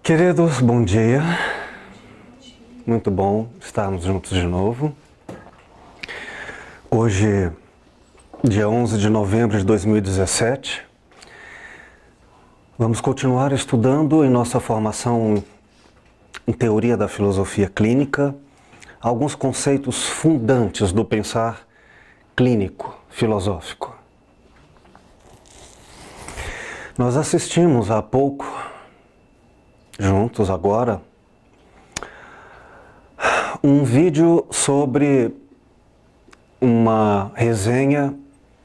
Queridos, bom dia. Muito bom estarmos juntos de novo. Hoje, dia 11 de novembro de 2017, vamos continuar estudando em nossa formação em teoria da filosofia clínica alguns conceitos fundantes do pensar clínico, filosófico. Nós assistimos há pouco, juntos agora, um vídeo sobre uma resenha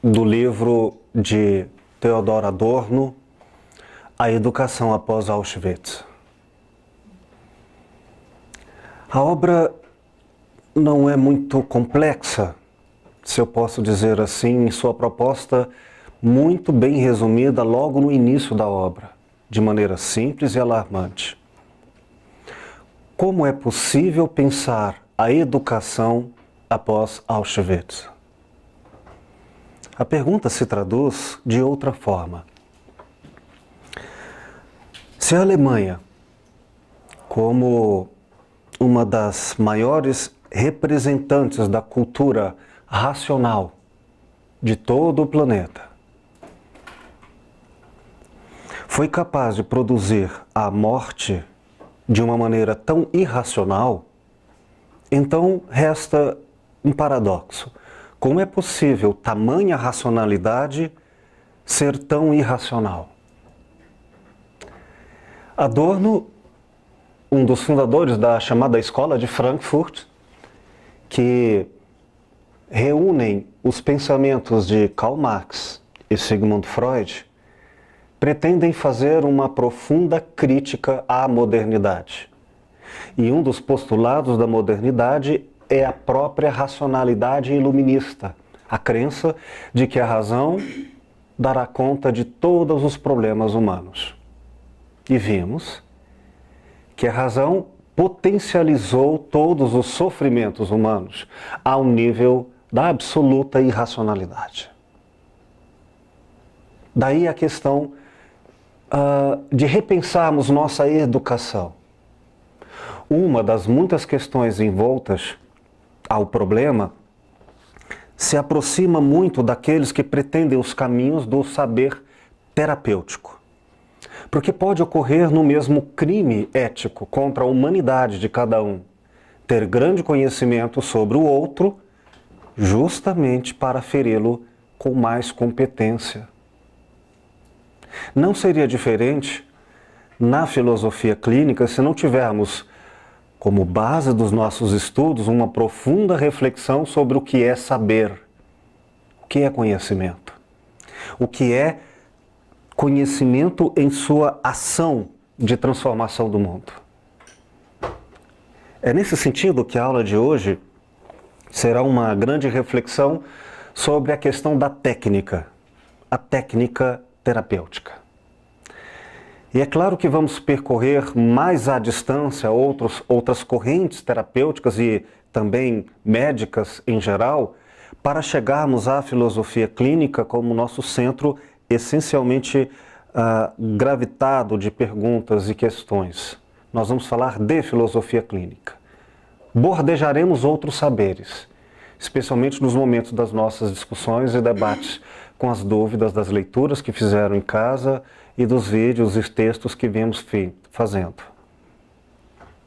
do livro de Theodor Adorno, A Educação após Auschwitz. A obra não é muito complexa, se eu posso dizer assim, em sua proposta muito bem resumida logo no início da obra, de maneira simples e alarmante. Como é possível pensar a educação após Auschwitz? A pergunta se traduz de outra forma. Se a Alemanha, como uma das maiores representantes da cultura racional de todo o planeta, foi capaz de produzir a morte de uma maneira tão irracional, então resta um paradoxo. Como é possível tamanha racionalidade ser tão irracional? Adorno, um dos fundadores da chamada Escola de Frankfurt, que reúnem os pensamentos de Karl Marx e Sigmund Freud, pretendem fazer uma profunda crítica à modernidade. E um dos postulados da modernidade é a própria racionalidade iluminista, a crença de que a razão dará conta de todos os problemas humanos. E vimos que a razão potencializou todos os sofrimentos humanos ao nível da absoluta irracionalidade. Daí a questão de repensarmos nossa educação. Uma das muitas questões envoltas ao problema se aproxima muito daqueles que pretendem os caminhos do saber terapêutico. Porque pode ocorrer no mesmo crime ético contra a humanidade de cada um, ter grande conhecimento sobre o outro, justamente para feri-lo com mais competência. Não seria diferente na filosofia clínica se não tivermos como base dos nossos estudos uma profunda reflexão sobre o que é saber, o que é conhecimento, o que é conhecimento em sua ação de transformação do mundo. É nesse sentido que a aula de hoje será uma grande reflexão sobre a questão da técnica, a técnica terapêutica. E é claro que vamos percorrer mais à distância outras correntes terapêuticas e também médicas em geral, para chegarmos à filosofia clínica como nosso centro essencialmente gravitado de perguntas e questões. Nós vamos falar de filosofia clínica. Bordejaremos outros saberes, especialmente nos momentos das nossas discussões e debates, com as dúvidas das leituras que fizeram em casa e dos vídeos e textos que viemos fazendo.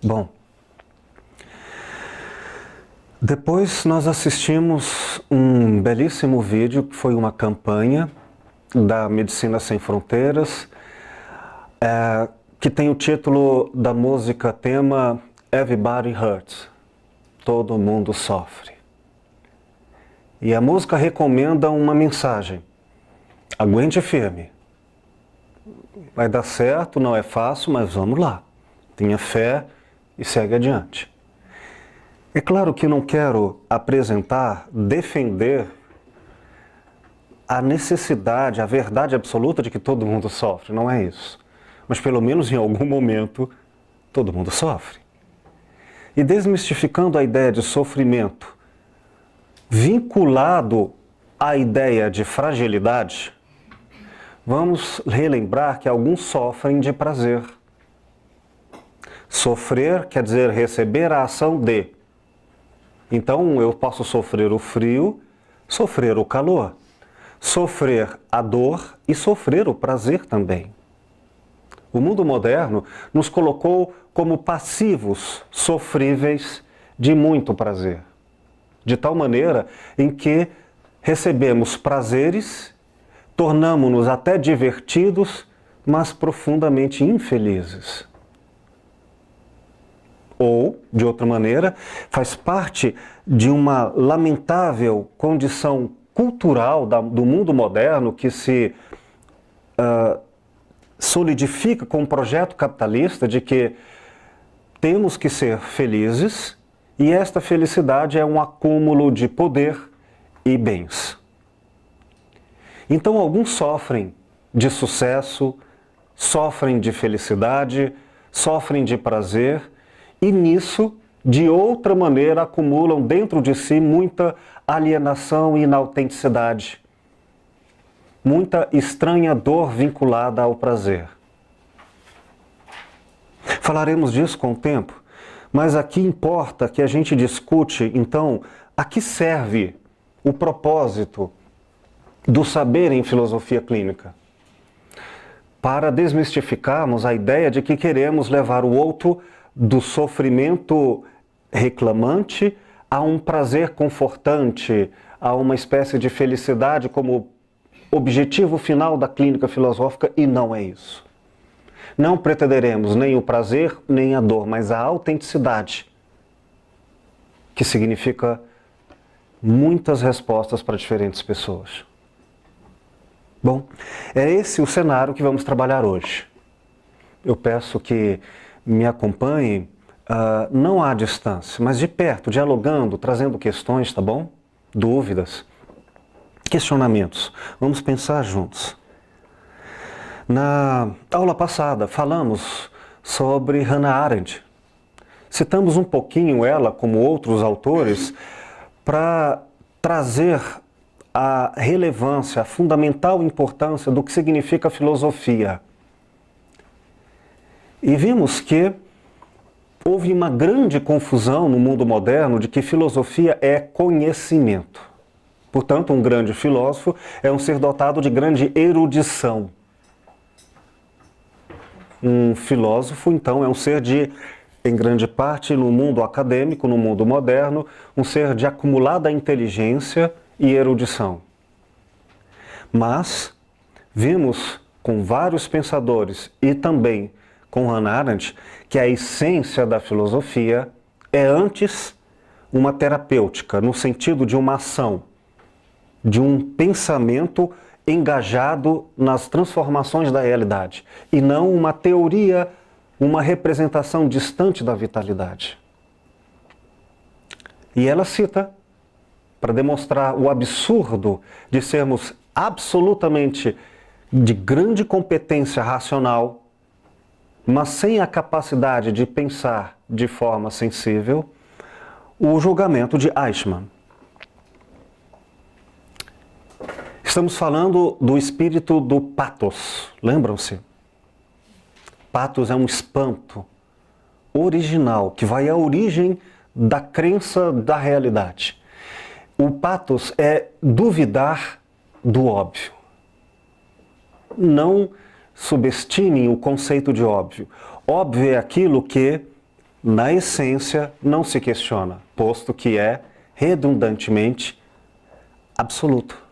Bom, depois nós assistimos um belíssimo vídeo que foi uma campanha da Medicina Sem Fronteiras, que tem o título da música tema Everybody Hurts, Todo Mundo Sofre. E a música recomenda uma mensagem: aguente firme, vai dar certo, não é fácil, mas vamos lá, tenha fé e segue adiante. É claro que não quero apresentar, defender a necessidade, a verdade absoluta de que todo mundo sofre, não é isso. Mas pelo menos em algum momento, todo mundo sofre. E desmistificando a ideia de sofrimento vinculado à ideia de fragilidade, vamos relembrar que alguns sofrem de prazer. Sofrer quer dizer receber a ação de. Então eu posso sofrer o frio, sofrer o calor, sofrer a dor e sofrer o prazer também. O mundo moderno nos colocou como passivos sofríveis de muito prazer, de tal maneira em que recebemos prazeres, tornamo-nos até divertidos, mas profundamente infelizes. Ou, de outra maneira, faz parte de uma lamentável condição cultural do mundo moderno que se solidifica com um projeto capitalista de que temos que ser felizes e esta felicidade é um acúmulo de poder e bens. Então alguns sofrem de sucesso, sofrem de felicidade, sofrem de prazer e nisso, de outra maneira, acumulam dentro de si muita alienação e inautenticidade, muita estranha dor vinculada ao prazer. Falaremos disso com o tempo, mas aqui importa que a gente discute, então, a que serve o propósito do saber em filosofia clínica? Para desmistificarmos a ideia de que queremos levar o outro do sofrimento reclamante a um prazer confortante, a uma espécie de felicidade como objetivo final da clínica filosófica, e não é isso. Não pretenderemos nem o prazer, nem a dor, mas a autenticidade, que significa muitas respostas para diferentes pessoas. Bom, é esse o cenário que vamos trabalhar hoje. Eu peço que me acompanhem, não à distância, mas de perto, dialogando, trazendo questões, tá bom? Dúvidas, questionamentos. Vamos pensar juntos. Na aula passada, falamos sobre Hannah Arendt. Citamos um pouquinho ela, como outros autores, para trazer a relevância, a fundamental importância do que significa filosofia. E vimos que houve uma grande confusão no mundo moderno de que filosofia é conhecimento. Portanto, um grande filósofo é um ser dotado de grande erudição. Um filósofo, então, é um ser em grande parte, no mundo acadêmico, no mundo moderno, um ser de acumulada inteligência e erudição. Mas vimos com vários pensadores e também com Hannah Arendt que a essência da filosofia é antes uma terapêutica, no sentido de uma ação, de um pensamento engajado nas transformações da realidade, e não uma teoria, uma representação distante da vitalidade. E ela cita, para demonstrar o absurdo de sermos absolutamente de grande competência racional, mas sem a capacidade de pensar de forma sensível, o julgamento de Eichmann. Estamos falando do espírito do pathos, lembram-se? Pathos é um espanto original, que vai à origem da crença da realidade. O pathos é duvidar do óbvio. Não subestimem o conceito de óbvio. Óbvio é aquilo que, na essência, não se questiona, posto que é, redundantemente, absoluto.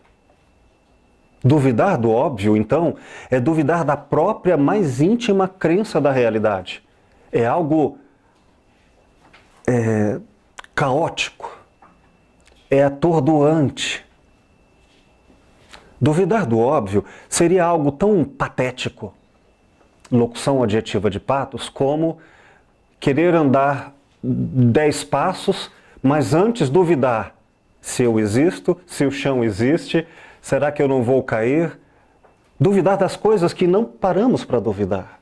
Duvidar do óbvio, então, é duvidar da própria mais íntima crença da realidade. É algo caótico, é atordoante. Duvidar do óbvio seria algo tão patético, locução adjetiva de pathos, como querer andar 10 passos, mas antes duvidar se eu existo, se o chão existe, será que eu não vou cair? Duvidar das coisas que não paramos para duvidar.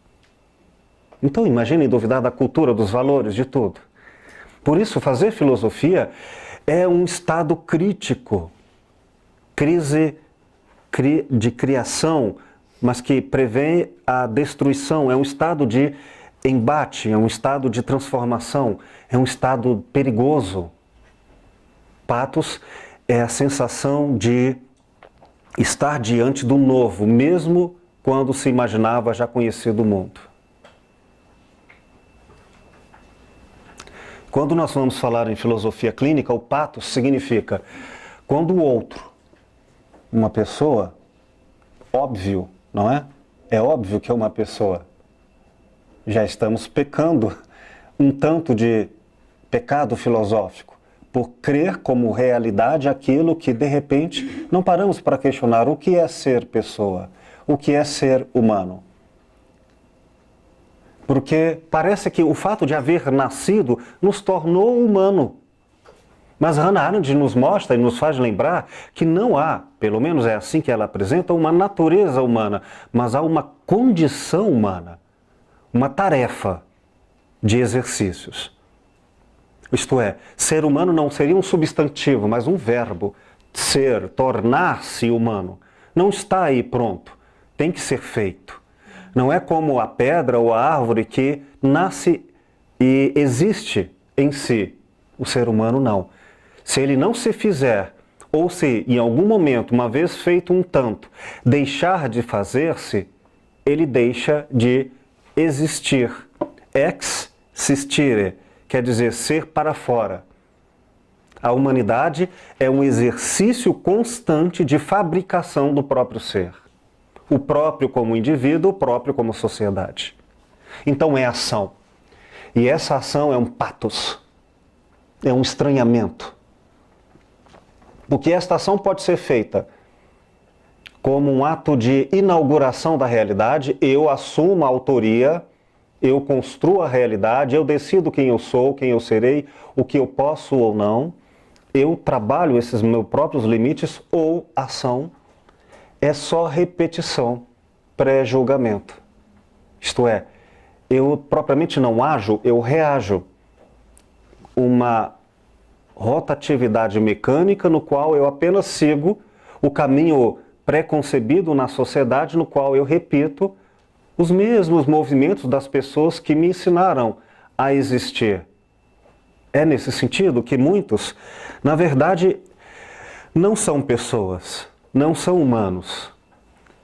Então imaginem duvidar da cultura, dos valores, de tudo. Por isso, fazer filosofia é um estado crítico, crise de criação, mas que prevê a destruição. É um estado de embate, é um estado de transformação, é um estado perigoso. Patos é a sensação de estar diante do novo, mesmo quando se imaginava já conhecido o mundo. Quando nós vamos falar em filosofia clínica, o patos significa quando o outro, uma pessoa, óbvio, não é? É óbvio que é uma pessoa. Já estamos pecando um tanto de pecado filosófico, por crer como realidade aquilo que, de repente, não paramos para questionar o que é ser pessoa, o que é ser humano. Porque parece que o fato de haver nascido nos tornou humano. Mas Hannah Arendt nos mostra e nos faz lembrar que não há, pelo menos é assim que ela apresenta, uma natureza humana, mas há uma condição humana, uma tarefa de exercícios. Isto é, ser humano não seria um substantivo, mas um verbo. Ser, tornar-se humano. Não está aí pronto, tem que ser feito. Não é como a pedra ou a árvore que nasce e existe em si. O ser humano não. Se ele não se fizer, ou se em algum momento, uma vez feito um tanto, deixar de fazer-se, ele deixa de existir. Ex sistere, quer dizer ser para fora. A humanidade é um exercício constante de fabricação do próprio ser. O próprio como indivíduo, o próprio como sociedade. Então é ação. E essa ação é um patos. É um estranhamento. Porque esta ação pode ser feita como um ato de inauguração da realidade. Eu assumo a autoria, eu construo a realidade, eu decido quem eu sou, quem eu serei, o que eu posso ou não. Eu trabalho esses meus próprios limites, ou ação é só repetição, pré-julgamento. Isto é, eu propriamente não ajo, eu reajo. Uma rotatividade mecânica no qual eu apenas sigo o caminho pré-concebido na sociedade, no qual eu repito os mesmos movimentos das pessoas que me ensinaram a existir. É nesse sentido que muitos, na verdade, não são pessoas, não são humanos.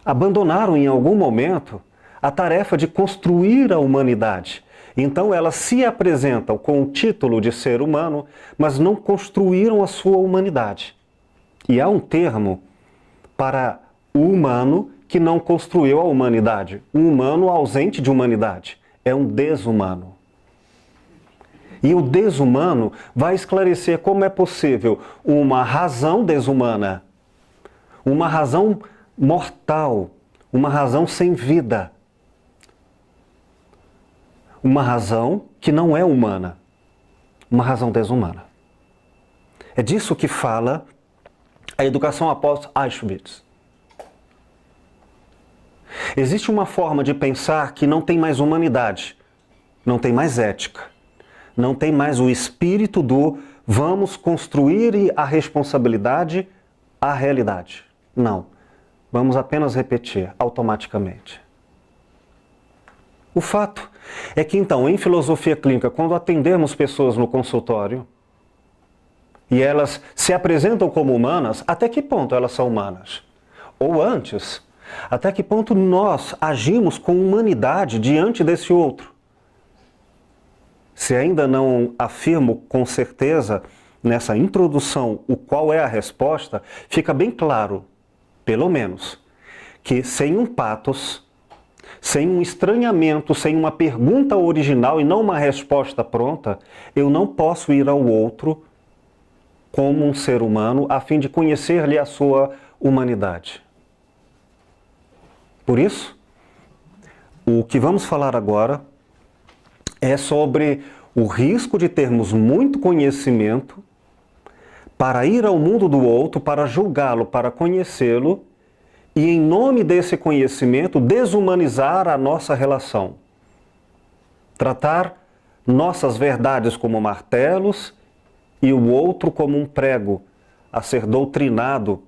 Abandonaram em algum momento a tarefa de construir a humanidade. Então elas se apresentam com o título de ser humano, mas não construíram a sua humanidade. E há um termo para o humano que não construiu a humanidade. Um humano ausente de humanidade. É um desumano. E o desumano vai esclarecer como é possível uma razão desumana, uma razão mortal, uma razão sem vida. Uma razão que não é humana, uma razão desumana. É disso que fala a educação após Auschwitz. Existe uma forma de pensar que não tem mais humanidade, não tem mais ética, não tem mais o espírito do vamos construir a responsabilidade à realidade. Não, vamos apenas repetir automaticamente. O fato é que, então, em filosofia clínica, quando atendemos pessoas no consultório e elas se apresentam como humanas, até que ponto elas são humanas? Ou antes, até que ponto nós agimos com humanidade diante desse outro? Se ainda não afirmo com certeza nessa introdução o qual é a resposta, fica bem claro, pelo menos, que sem um patos, sem um estranhamento, sem uma pergunta original e não uma resposta pronta, eu não posso ir ao outro como um ser humano a fim de conhecer-lhe a sua humanidade. Por isso, o que vamos falar agora é sobre o risco de termos muito conhecimento para ir ao mundo do outro, para julgá-lo, para conhecê-lo, e em nome desse conhecimento desumanizar a nossa relação. Tratar nossas verdades como martelos e o outro como um prego a ser doutrinado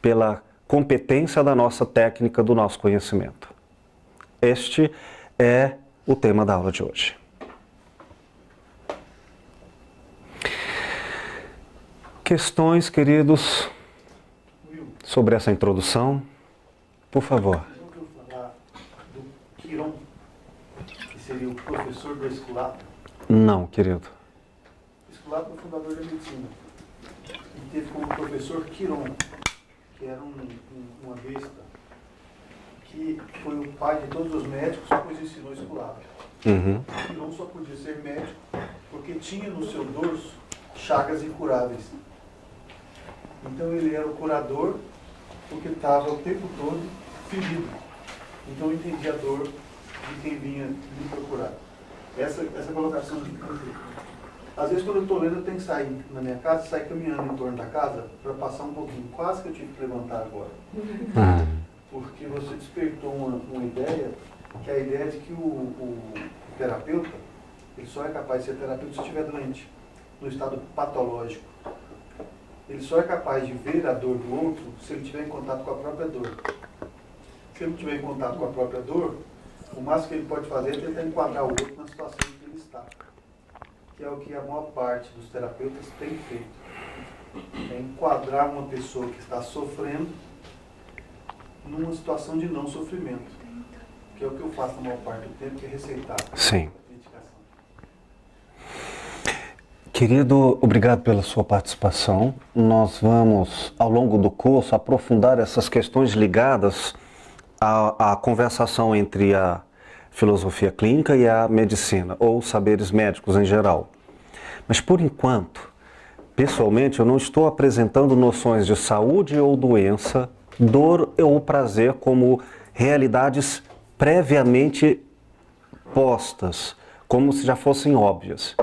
pela competência da nossa técnica, do nosso conhecimento. Este é o tema da aula de hoje. Questões, queridos, sobre essa introdução? Por favor. Eu ouviu falar do Quiron, que seria o professor do Esculapo? Não, querido. Esculapo é o fundador da medicina. E teve como professor Quiron, que era uma besta, que foi o pai de todos os médicos, pois ensinou Esculapo. Quiron só podia ser médico porque tinha no seu dorso chagas incuráveis. Então ele era o curador porque estava o tempo todo ferido. Então entendia a dor de quem vinha me procurar. Essa colocação de às vezes quando eu estou lendo eu tenho que sair na minha casa, sair caminhando em torno da casa para passar um pouquinho. Quase que eu tive que levantar agora. Porque você despertou uma ideia, que é a ideia de que o terapeuta, ele só é capaz de ser terapeuta se estiver doente, no estado patológico. Ele só é capaz de ver a dor do outro se ele estiver em contato com a própria dor. Se ele não estiver em contato com a própria dor, o máximo que ele pode fazer é tentar enquadrar o outro na situação em que ele está. Que é o que a maior parte dos terapeutas tem feito. É enquadrar uma pessoa que está sofrendo numa situação de não sofrimento. Que é o que eu faço na maior parte do tempo, que é receitar. Sim. Querido, obrigado pela sua participação. Nós vamos, ao longo do curso, aprofundar essas questões ligadas à conversação entre a filosofia clínica e a medicina, ou saberes médicos em geral. Mas, por enquanto, pessoalmente, eu não estou apresentando noções de saúde ou doença, dor ou prazer como realidades previamente postas, como se já fossem óbvias.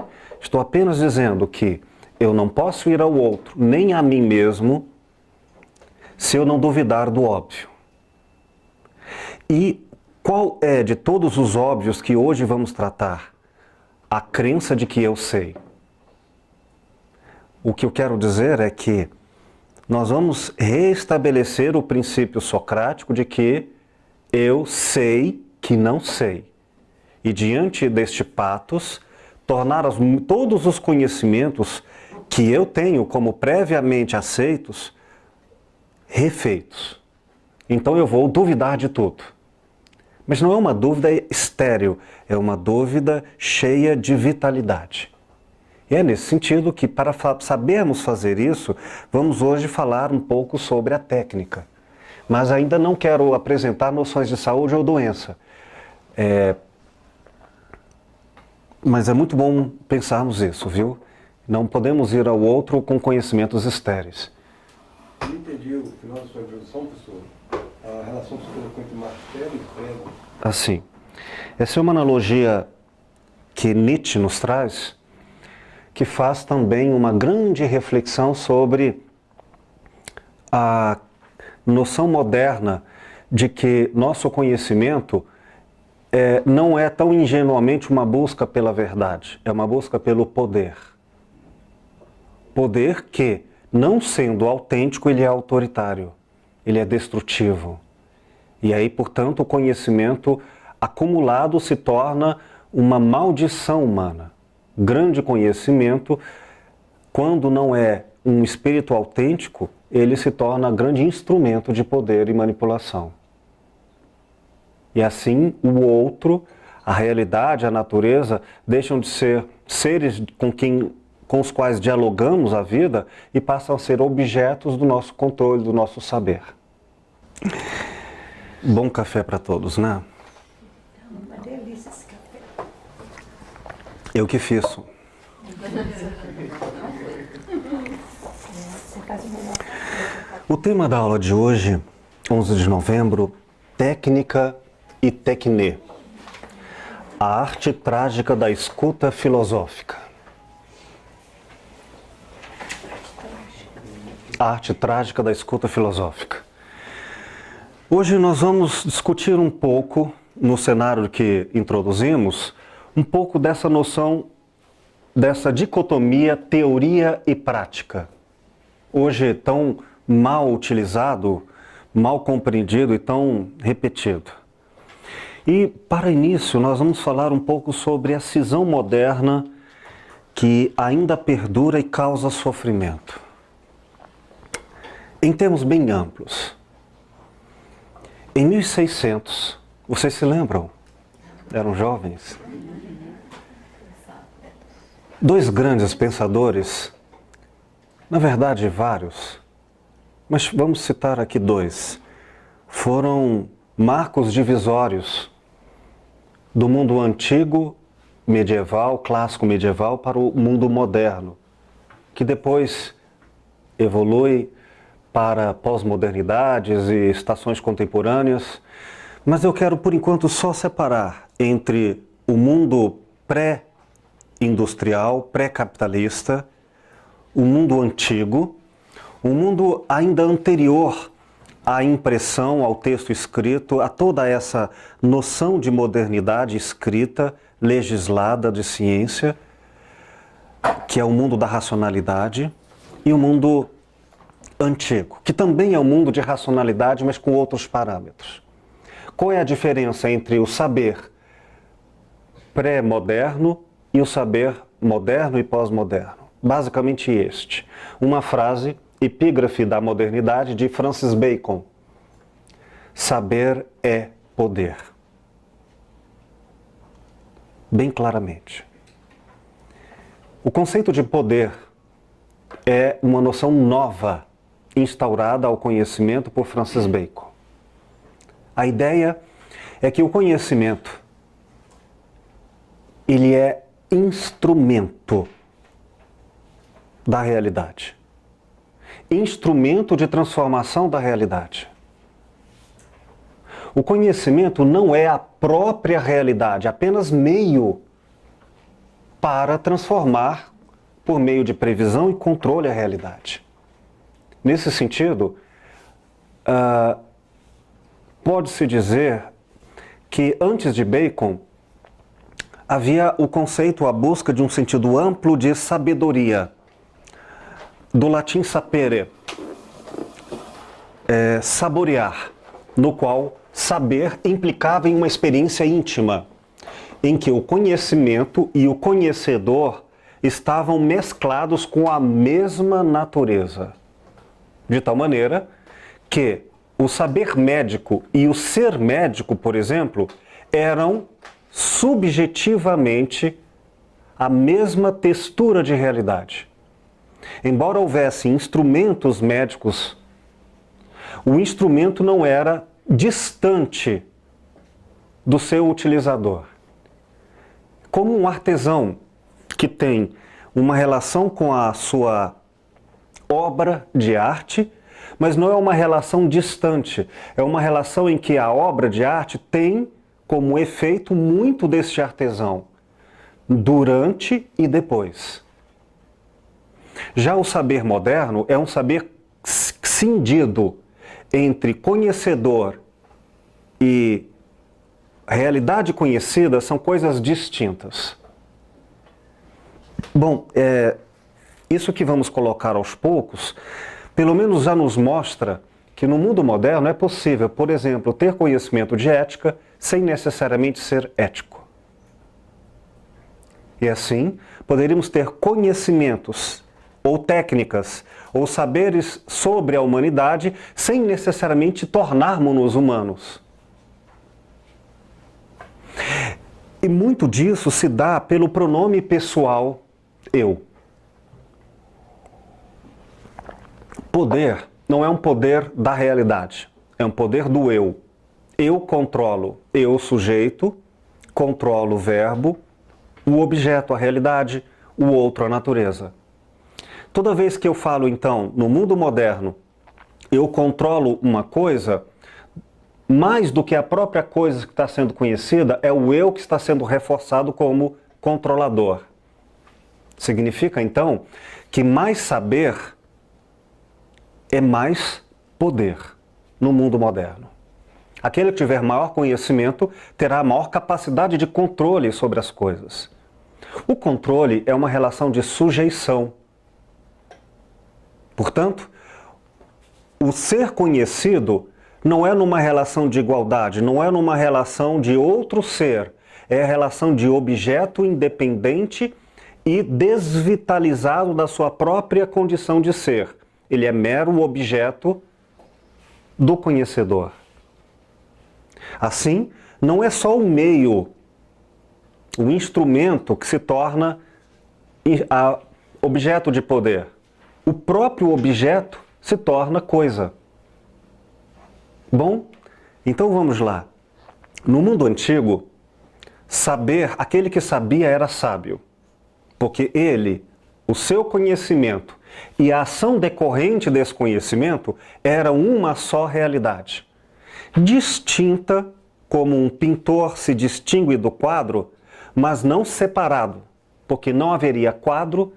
Estou apenas dizendo que eu não posso ir ao outro, nem a mim mesmo, se eu não duvidar do óbvio. E qual é, de todos os óbvios que hoje vamos tratar, a crença de que eu sei? O que eu quero dizer é que nós vamos reestabelecer o princípio socrático de que eu sei que não sei. E diante deste patos, tornar todos os conhecimentos que eu tenho como previamente aceitos, refeitos. Então eu vou duvidar de tudo. Mas não é uma dúvida estéril, é uma dúvida cheia de vitalidade. E é nesse sentido que, para sabermos fazer isso, vamos hoje falar um pouco sobre a técnica. Mas ainda não quero apresentar noções de saúde ou doença. Mas é muito bom pensarmos isso, viu? Não podemos ir ao outro com conhecimentos estéreis. Eu entendi o final da sua introdução, professor, a relação que você colocou entre martelo e prego. Assim, essa é uma analogia que Nietzsche nos traz, que faz também uma grande reflexão sobre a noção moderna de que nosso conhecimento não é tão ingenuamente uma busca pela verdade, é uma busca pelo poder. Poder que, não sendo autêntico, ele é autoritário, ele é destrutivo. E aí, portanto, o conhecimento acumulado se torna uma maldição humana. Grande conhecimento, quando não é um espírito autêntico, ele se torna grande instrumento de poder e manipulação. E assim, o outro, a realidade, a natureza, deixam de ser seres com os quais dialogamos a vida e passam a ser objetos do nosso controle, do nosso saber. Bom café para todos, né? Uma delícia esse café. Eu que fiz. O tema da aula de hoje, 11 de novembro, técnica e tecnê. A arte trágica da escuta filosófica. A arte trágica da escuta filosófica. Hoje nós vamos discutir um pouco, no cenário que introduzimos, um pouco dessa noção, dessa dicotomia teoria e prática. Hoje tão mal utilizado, mal compreendido e tão repetido. E, para início, nós vamos falar um pouco sobre a cisão moderna que ainda perdura e causa sofrimento. Em termos bem amplos. Em 1600, vocês se lembram? Eram jovens. Dois grandes pensadores, na verdade vários, mas vamos citar aqui dois, foram marcos divisórios do mundo antigo, medieval, clássico medieval, para o mundo moderno, que depois evolui para pós-modernidades e estações contemporâneas. Mas eu quero, por enquanto, só separar entre o mundo pré-industrial, pré-capitalista, o mundo antigo, o mundo ainda anterior à impressão, ao texto escrito, a toda essa noção de modernidade escrita, legislada de ciência, que é o mundo da racionalidade, e o mundo antigo, que também é um mundo de racionalidade, mas com outros parâmetros. Qual é a diferença entre o saber pré-moderno e o saber moderno e pós-moderno? Basicamente este. Uma frase, epígrafe da modernidade, de Francis Bacon. Saber é poder. Bem claramente. O conceito de poder é uma noção nova, instaurada ao conhecimento por Francis Bacon. A ideia é que o conhecimento, ele é instrumento da realidade. Instrumento de transformação da realidade. O conhecimento não é a própria realidade, apenas meio para transformar, por meio de previsão e controle, a realidade. Nesse sentido, pode-se dizer que antes de Bacon havia o conceito, a busca de um sentido amplo de sabedoria, do latim sapere, saborear, no qual saber implicava em uma experiência íntima, em que o conhecimento e o conhecedor estavam mesclados com a mesma natureza, de tal maneira que o saber médico e o ser médico, por exemplo, eram subjetivamente a mesma textura de realidade. Embora houvesse instrumentos médicos, o instrumento não era distante do seu utilizador. Como um artesão que tem uma relação com a sua obra de arte, mas não é uma relação distante, é uma relação em que a obra de arte tem como efeito muito deste artesão, durante e depois. Já o saber moderno é um saber cindido entre conhecedor e realidade conhecida, são coisas distintas. Bom, isso que vamos colocar aos poucos, pelo menos já nos mostra que no mundo moderno é possível, por exemplo, ter conhecimento de ética sem necessariamente ser ético. E assim, poderíamos ter conhecimentos ou técnicas ou saberes sobre a humanidade sem necessariamente tornarmos-nos humanos. E muito disso se dá pelo pronome pessoal eu. Poder não é um poder da realidade, é um poder do eu. Eu controlo, eu sujeito, controlo o verbo, o objeto, a realidade, o outro, a natureza. Toda vez que eu falo, então, no mundo moderno, eu controlo uma coisa, mais do que a própria coisa que está sendo conhecida, é o eu que está sendo reforçado como controlador. Significa, então, que mais saber é mais poder no mundo moderno. Aquele que tiver maior conhecimento terá maior capacidade de controle sobre as coisas. O controle é uma relação de sujeição. Portanto, o ser conhecido não é numa relação de igualdade, não é numa relação de outro ser, é a relação de objeto independente e desvitalizado da sua própria condição de ser. Ele é mero objeto do conhecedor. Assim, não é só o meio, o instrumento que se torna objeto de poder. O próprio objeto se torna coisa. Bom, então vamos lá. No mundo antigo, aquele que sabia era sábio, porque ele, o seu conhecimento e a ação decorrente desse conhecimento eram uma só realidade. Distinta, como um pintor se distingue do quadro, mas não separado, porque não haveria quadro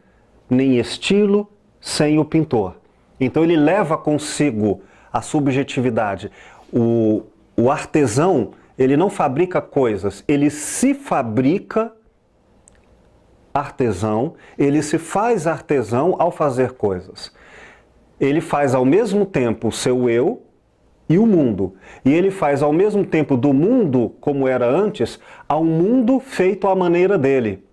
nem estilo sem o pintor. Então ele leva consigo a subjetividade. O artesão, ele não fabrica coisas, ele se fabrica artesão, ele se faz artesão ao fazer coisas. Ele faz ao mesmo tempo o seu eu e o mundo. E ele faz ao mesmo tempo do mundo, como era antes, ao mundo feito à maneira dele.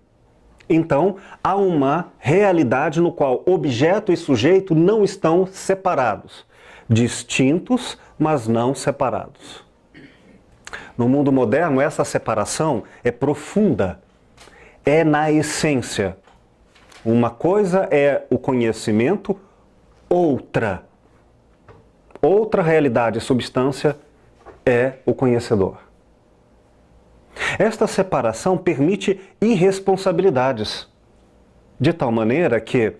Então, há uma realidade no qual objeto e sujeito não estão separados. Distintos, mas não separados. No mundo moderno, essa separação é profunda. É na essência. Uma coisa é o conhecimento, outra realidade e substância é o conhecedor. Esta separação permite irresponsabilidades, de tal maneira que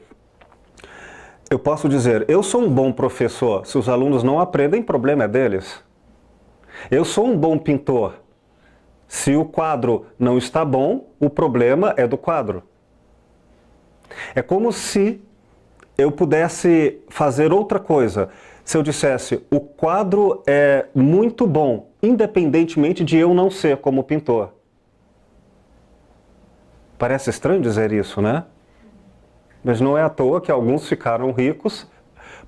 eu posso dizer, eu sou um bom professor, se os alunos não aprendem, problema é deles. Eu sou um bom pintor, se o quadro não está bom, o problema é do quadro. É como se eu pudesse fazer outra coisa. Se eu dissesse, o quadro é muito bom, independentemente de eu não ser como pintor. Parece estranho dizer isso, né? Mas não é à toa que alguns ficaram ricos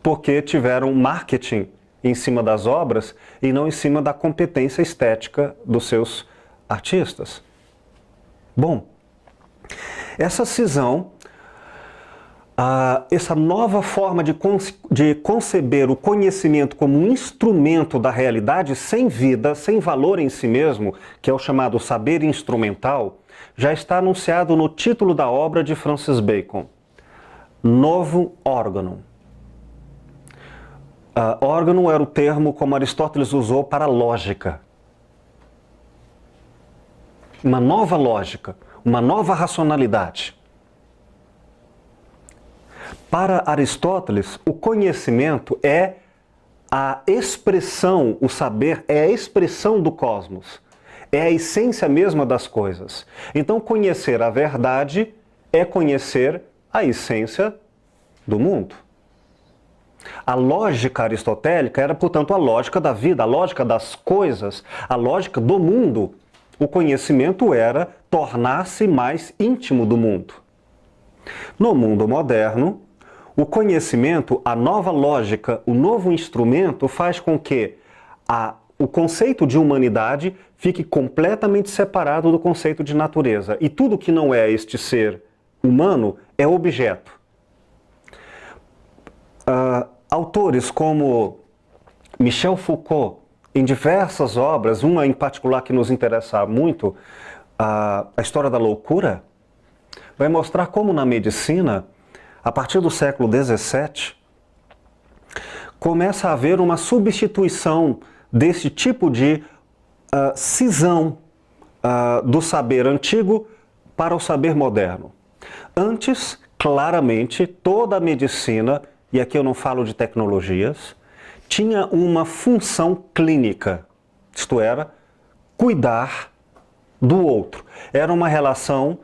porque tiveram marketing em cima das obras e não em cima da competência estética dos seus artistas. Bom, essa cisão, essa nova forma de conceber o conhecimento como um instrumento da realidade sem vida, sem valor em si mesmo, que é o chamado saber instrumental, já está anunciado no título da obra de Francis Bacon, Novo Organum. Órgão era o termo como Aristóteles usou para lógica. Uma nova lógica, uma nova racionalidade. Para Aristóteles, o conhecimento é a expressão, o saber é a expressão do cosmos, é a essência mesma das coisas. Então, conhecer a verdade é conhecer a essência do mundo. A lógica aristotélica era, portanto, a lógica da vida, a lógica das coisas, a lógica do mundo. O conhecimento era tornar-se mais íntimo do mundo. No mundo moderno, o conhecimento, a nova lógica, o novo instrumento faz com que o conceito de humanidade fique completamente separado do conceito de natureza. E tudo que não é este ser humano é objeto. Autores como Michel Foucault, em diversas obras, uma em particular que nos interessa muito, a História da Loucura, vai mostrar como na medicina, a partir do século XVII, começa a haver uma substituição desse tipo de cisão do saber antigo para o saber moderno. Antes, claramente, toda a medicina, e aqui eu não falo de tecnologias, tinha uma função clínica, isto era, cuidar do outro. Era uma relação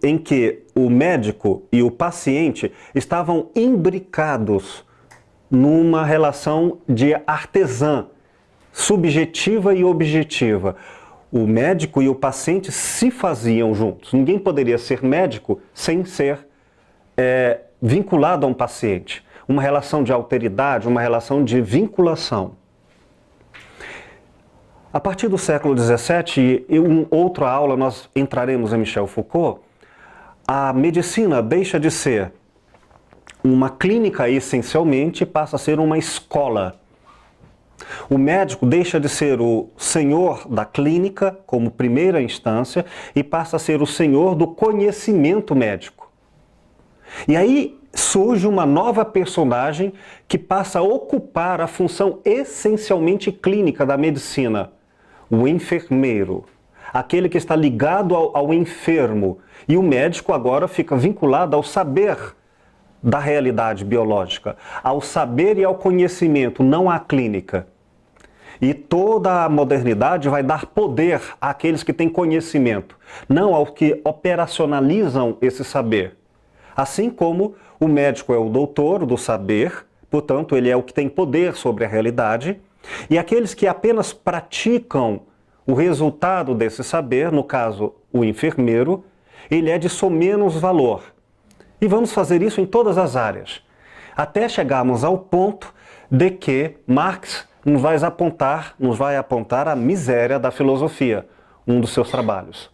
em que o médico e o paciente estavam imbricados numa relação de artesã, subjetiva e objetiva. O médico e o paciente se faziam juntos. Ninguém poderia ser médico sem ser vinculado a um paciente. uma relação de alteridade, uma relação de vinculação. A partir do século XVII, e em outra aula nós entraremos em Michel Foucault, a medicina deixa de ser uma clínica essencialmente e passa a ser uma escola. O médico deixa de ser o senhor da clínica como primeira instância e passa a ser o senhor do conhecimento médico. E aí surge uma nova personagem que passa a ocupar a função essencialmente clínica da medicina, o enfermeiro, aquele que está ligado ao enfermo. E o médico agora fica vinculado ao saber da realidade biológica, ao saber e ao conhecimento, não à clínica. E toda a modernidade vai dar poder àqueles que têm conhecimento, não aos que operacionalizam esse saber. Assim como o médico é o doutor do saber, portanto, ele é o que tem poder sobre a realidade, e aqueles que apenas praticam o resultado desse saber, no caso, o enfermeiro, ele é de somenos valor. E vamos fazer isso em todas as áreas, até chegarmos ao ponto de que Marx nos vai apontar a miséria da filosofia, um dos seus trabalhos.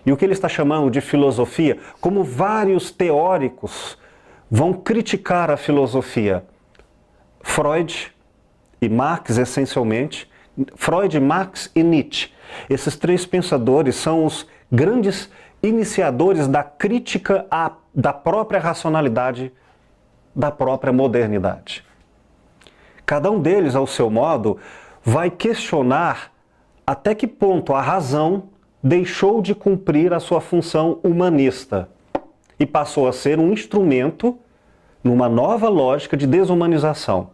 E o que ele está chamando de filosofia, como vários teóricos vão criticar a filosofia. Freud e Marx, essencialmente, Freud, Marx e Nietzsche. Esses três pensadores são os grandes iniciadores da crítica da própria racionalidade, da própria modernidade. Cada um deles, ao seu modo, vai questionar até que ponto a razão deixou de cumprir a sua função humanista e passou a ser um instrumento numa nova lógica de desumanização.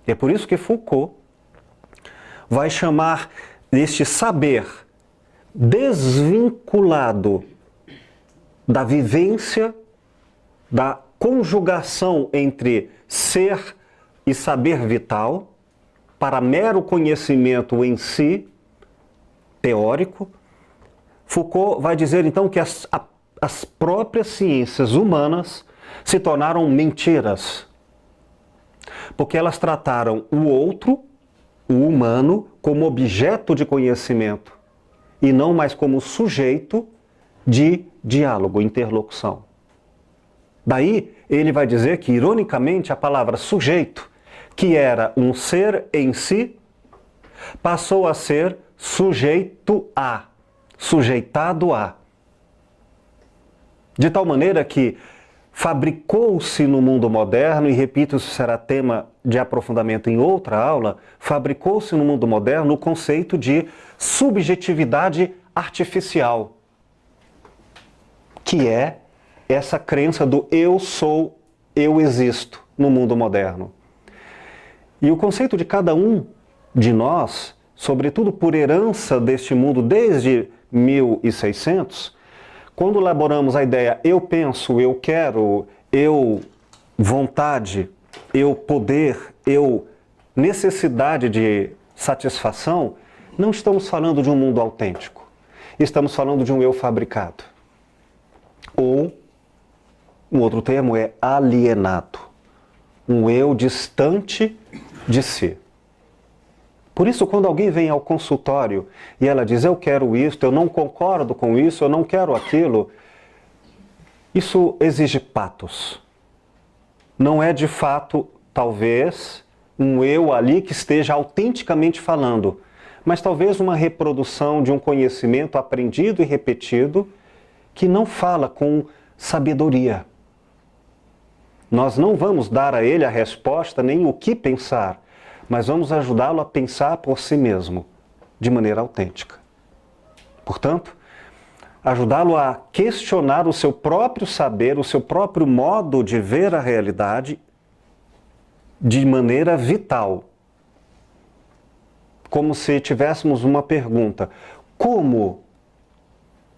E é por isso que Foucault vai chamar este saber desvinculado da vivência, da conjugação entre ser e saber vital, para mero conhecimento em si, teórico. Foucault vai dizer então que as próprias ciências humanas se tornaram mentiras, porque elas trataram o outro, o humano, como objeto de conhecimento e não mais como sujeito de diálogo, interlocução. Daí ele vai dizer que, ironicamente, a palavra sujeito, que era um ser em si, passou a ser sujeito a, sujeitado a. De tal maneira que fabricou-se no mundo moderno, e repito, isso será tema de aprofundamento em outra aula, fabricou-se no mundo moderno o conceito de subjetividade artificial, que é essa crença do eu sou, eu existo no mundo moderno. E o conceito de cada um de nós, sobretudo por herança deste mundo desde 1600, quando elaboramos a ideia eu penso, eu quero, eu vontade, eu poder, eu necessidade de satisfação, não estamos falando de um mundo autêntico. Estamos falando de um eu fabricado. Ou, um outro termo é alienado. Um eu distante de si. Por isso, quando alguém vem ao consultório e ela diz, eu quero isso, eu não concordo com isso, eu não quero aquilo, isso exige patos. Não é de fato, talvez, um eu ali que esteja autenticamente falando, mas talvez uma reprodução de um conhecimento aprendido e repetido que não fala com sabedoria. Nós não vamos dar a ele a resposta nem o que pensar, mas vamos ajudá-lo a pensar por si mesmo, de maneira autêntica. Portanto, ajudá-lo a questionar o seu próprio saber, o seu próprio modo de ver a realidade de maneira vital. Como se tivéssemos uma pergunta: como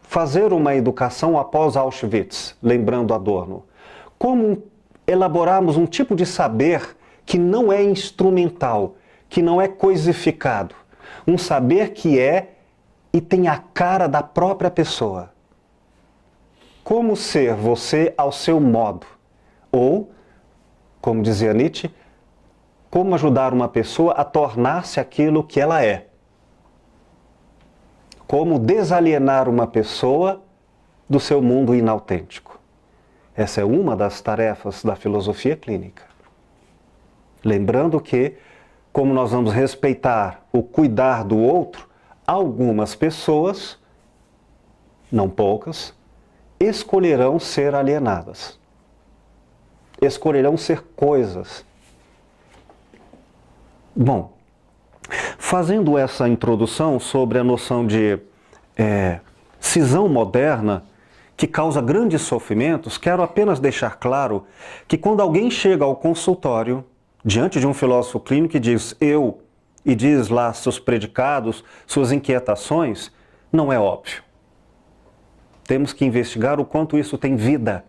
fazer uma educação após Auschwitz, lembrando Adorno? Como elaborarmos um tipo de saber que não é instrumental, que não é coisificado, um saber que é e tem a cara da própria pessoa. Como ser você ao seu modo, ou como dizia Nietzsche, como ajudar uma pessoa a tornar-se aquilo que ela é. Como desalienar uma pessoa do seu mundo inautêntico. Essa é uma das tarefas da filosofia clínica. Lembrando que, como nós vamos respeitar o cuidar do outro, algumas pessoas, não poucas, escolherão ser alienadas. Escolherão ser coisas. Bom, fazendo essa introdução sobre a noção de cisão moderna, que causa grandes sofrimentos, quero apenas deixar claro que quando alguém chega ao consultório, diante de um filósofo clínico e diz eu, e diz lá seus predicados, suas inquietações, não é óbvio. Temos que investigar o quanto isso tem vida.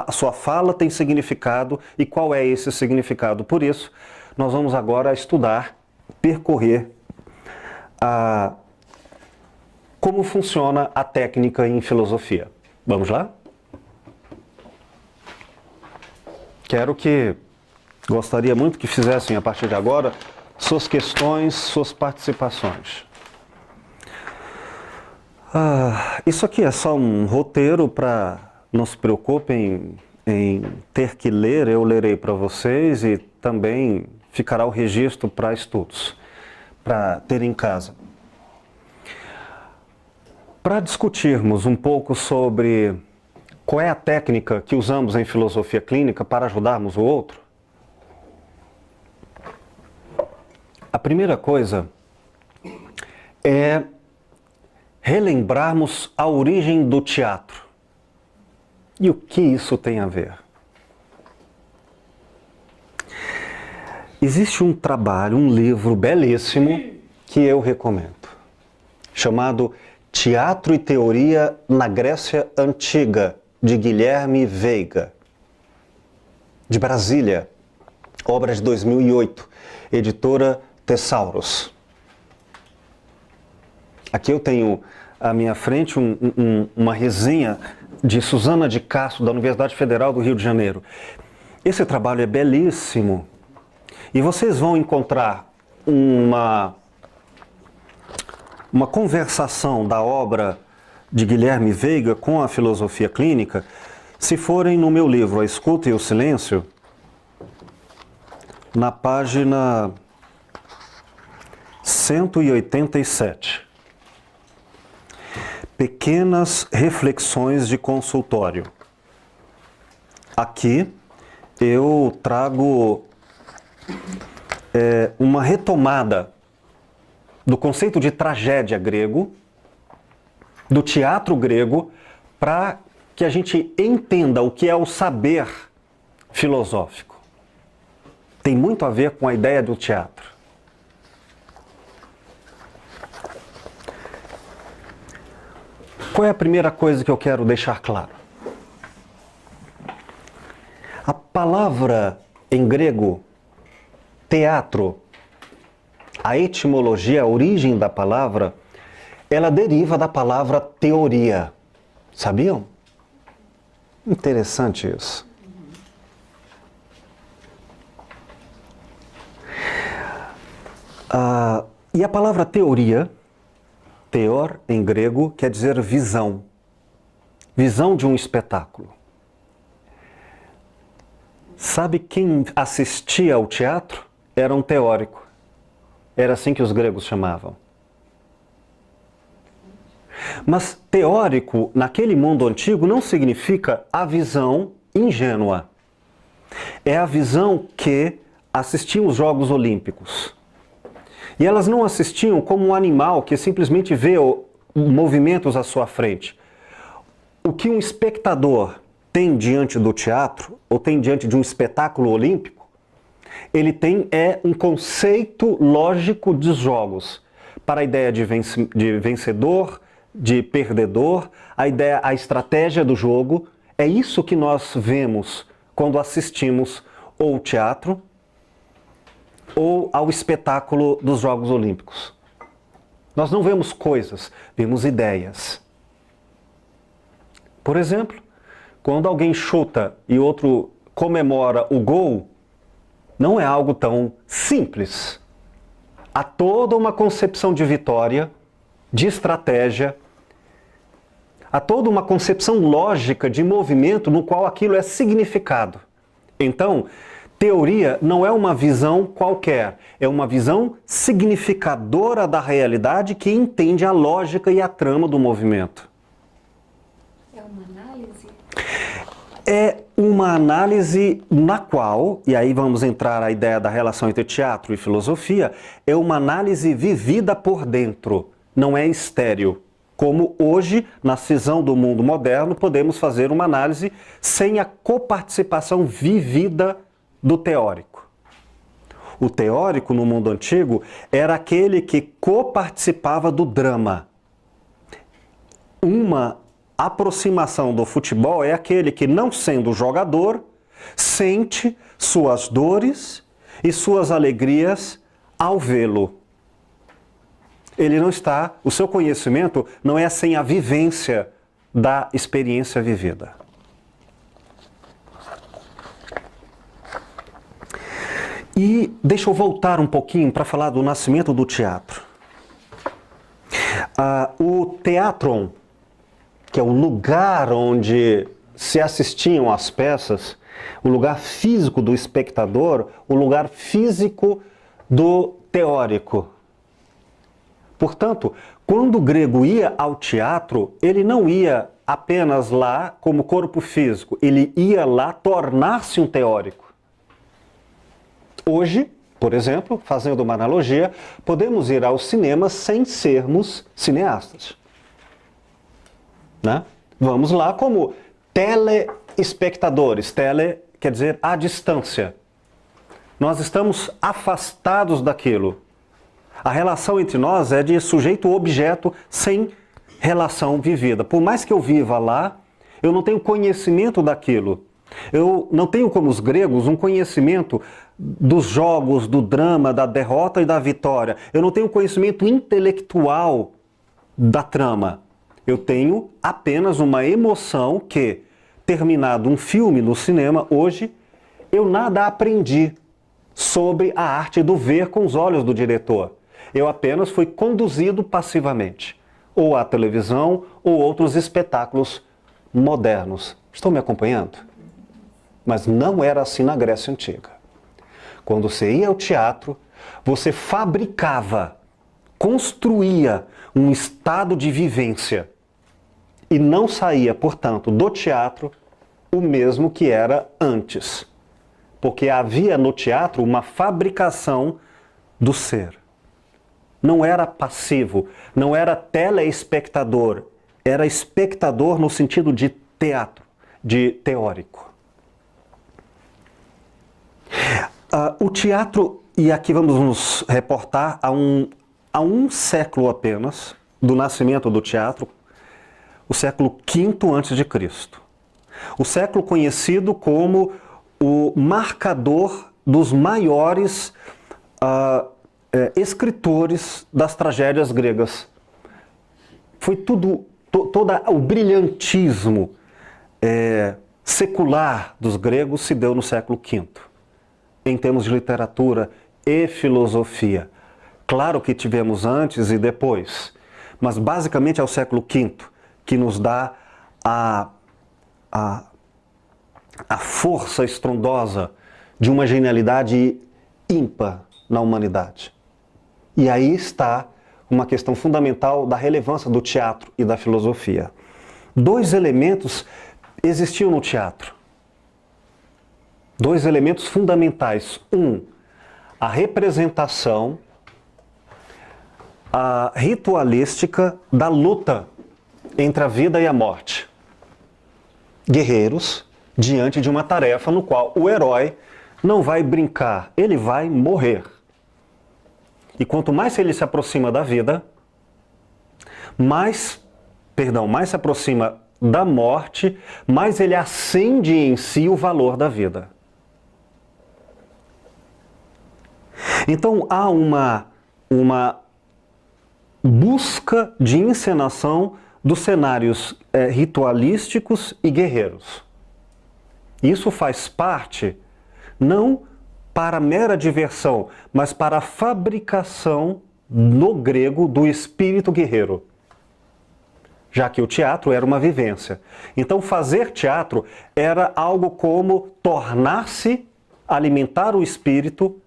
A sua fala tem significado e qual é esse significado. Por isso, nós vamos agora estudar, percorrer como funciona a técnica em filosofia. Vamos lá? Gostaria muito que fizessem a partir de agora suas questões, suas participações. Isso aqui é só um roteiro para não se preocupem em ter que ler, eu lerei para vocês e também ficará o registro para estudos, para ter em casa. Para discutirmos um pouco sobre qual é a técnica que usamos em filosofia clínica para ajudarmos o outro, a primeira coisa é relembrarmos a origem do teatro. E o que isso tem a ver? Existe um trabalho, um livro belíssimo que eu recomendo, chamado Teatro e Teoria na Grécia Antiga, de Guilherme Veiga, de Brasília, obra de 2008, editora Thesauros. Aqui eu tenho à minha frente uma resenha de Suzana de Castro, da Universidade Federal do Rio de Janeiro. Esse trabalho é belíssimo e vocês vão encontrar uma conversação da obra de Guilherme Veiga com a filosofia clínica, se forem no meu livro A Escuta e o Silêncio, na página 187. Pequenas reflexões de consultório. Aqui eu trago uma retomada do conceito de tragédia grego, do teatro grego, para que a gente entenda o que é o saber filosófico. Tem muito a ver com a ideia do teatro. Qual é a primeira coisa que eu quero deixar claro? A palavra em grego, teatro, a etimologia, a origem da palavra, ela deriva da palavra teoria. Sabiam? Interessante isso. E a palavra teoria, teor em grego, quer dizer visão. Visão de um espetáculo. Sabe quem assistia ao teatro? Era um teórico. Era assim que os gregos chamavam. Mas teórico, naquele mundo antigo, não significa a visão ingênua. É a visão que assistiam os Jogos Olímpicos. E elas não assistiam como um animal que simplesmente vê movimentos à sua frente. O que um espectador tem diante do teatro, ou tem diante de um espetáculo olímpico, ele tem um conceito lógico dos jogos. Para a ideia de vencedor, de perdedor, a estratégia do jogo. É isso que nós vemos quando assistimos ou ao teatro ou ao espetáculo dos Jogos Olímpicos. Nós não vemos coisas, vemos ideias. Por exemplo, quando alguém chuta e outro comemora o gol, não é algo tão simples. Há toda uma concepção de vitória, de estratégia, há toda uma concepção lógica de movimento no qual aquilo é significado. Então, teoria não é uma visão qualquer, é uma visão significadora da realidade que entende a lógica e a trama do movimento. É uma análise? É uma análise na qual, e aí vamos entrar a ideia da relação entre teatro e filosofia, é uma análise vivida por dentro, não é estéril. Como hoje, na cisão do mundo moderno, podemos fazer uma análise sem a coparticipação vivida do teórico. O teórico, no mundo antigo, era aquele que coparticipava do drama. Uma aproximação do futebol é aquele que, não sendo jogador, sente suas dores e suas alegrias ao vê-lo. Ele não está, o seu conhecimento não é sem a vivência da experiência vivida. E deixa eu voltar um pouquinho para falar do nascimento do teatro. O teatron, que é o lugar onde se assistiam às peças, o lugar físico do espectador, o lugar físico do teórico. Portanto, quando o grego ia ao teatro, ele não ia apenas lá como corpo físico, ele ia lá tornar-se um teórico. Hoje, por exemplo, fazendo uma analogia, podemos ir ao cinema sem sermos cineastas. Né? Vamos lá como telespectadores. Tele quer dizer à distância. Nós estamos afastados daquilo. A relação entre nós é de sujeito-objeto sem relação vivida. Por mais que eu viva lá, eu não tenho conhecimento daquilo. Eu não tenho, como os gregos, um conhecimento dos jogos, do drama, da derrota e da vitória. Eu não tenho conhecimento intelectual da trama. Eu tenho apenas uma emoção que, terminado um filme no cinema, hoje, eu nada aprendi sobre a arte do ver com os olhos do diretor. Eu apenas fui conduzido passivamente, ou à televisão, ou outros espetáculos modernos. Estão me acompanhando? Mas não era assim na Grécia Antiga. Quando você ia ao teatro, você fabricava, construía um estado de vivência e não saía, portanto, do teatro o mesmo que era antes. Porque havia no teatro uma fabricação do ser. Não era passivo, não era telespectador, era espectador no sentido de teatro, de teórico. O teatro, e aqui vamos nos reportar a um século apenas do nascimento do teatro, o século V a.C. O século conhecido como o marcador dos maiores escritores das tragédias gregas. Foi todo o brilhantismo secular dos gregos se deu no século V, em termos de literatura e filosofia. Claro que tivemos antes e depois, mas basicamente é o século V que nos dá a força estrondosa de uma genialidade ímpar na humanidade. E aí está uma questão fundamental da relevância do teatro e da filosofia. Dois elementos existiam no teatro. Dois elementos fundamentais. A representação ritualística da luta entre a vida e a morte. Guerreiros diante de uma tarefa no qual o herói não vai brincar, ele vai morrer. E quanto mais ele se aproxima da vida, mais se aproxima da morte, mais ele acende em si o valor da vida. Então há uma busca de encenação dos cenários ritualísticos e guerreiros. Isso faz parte, não para mera diversão, mas para a fabricação no grego do espírito guerreiro. Já que o teatro era uma vivência. Então fazer teatro era algo como tornar-se, alimentar o espírito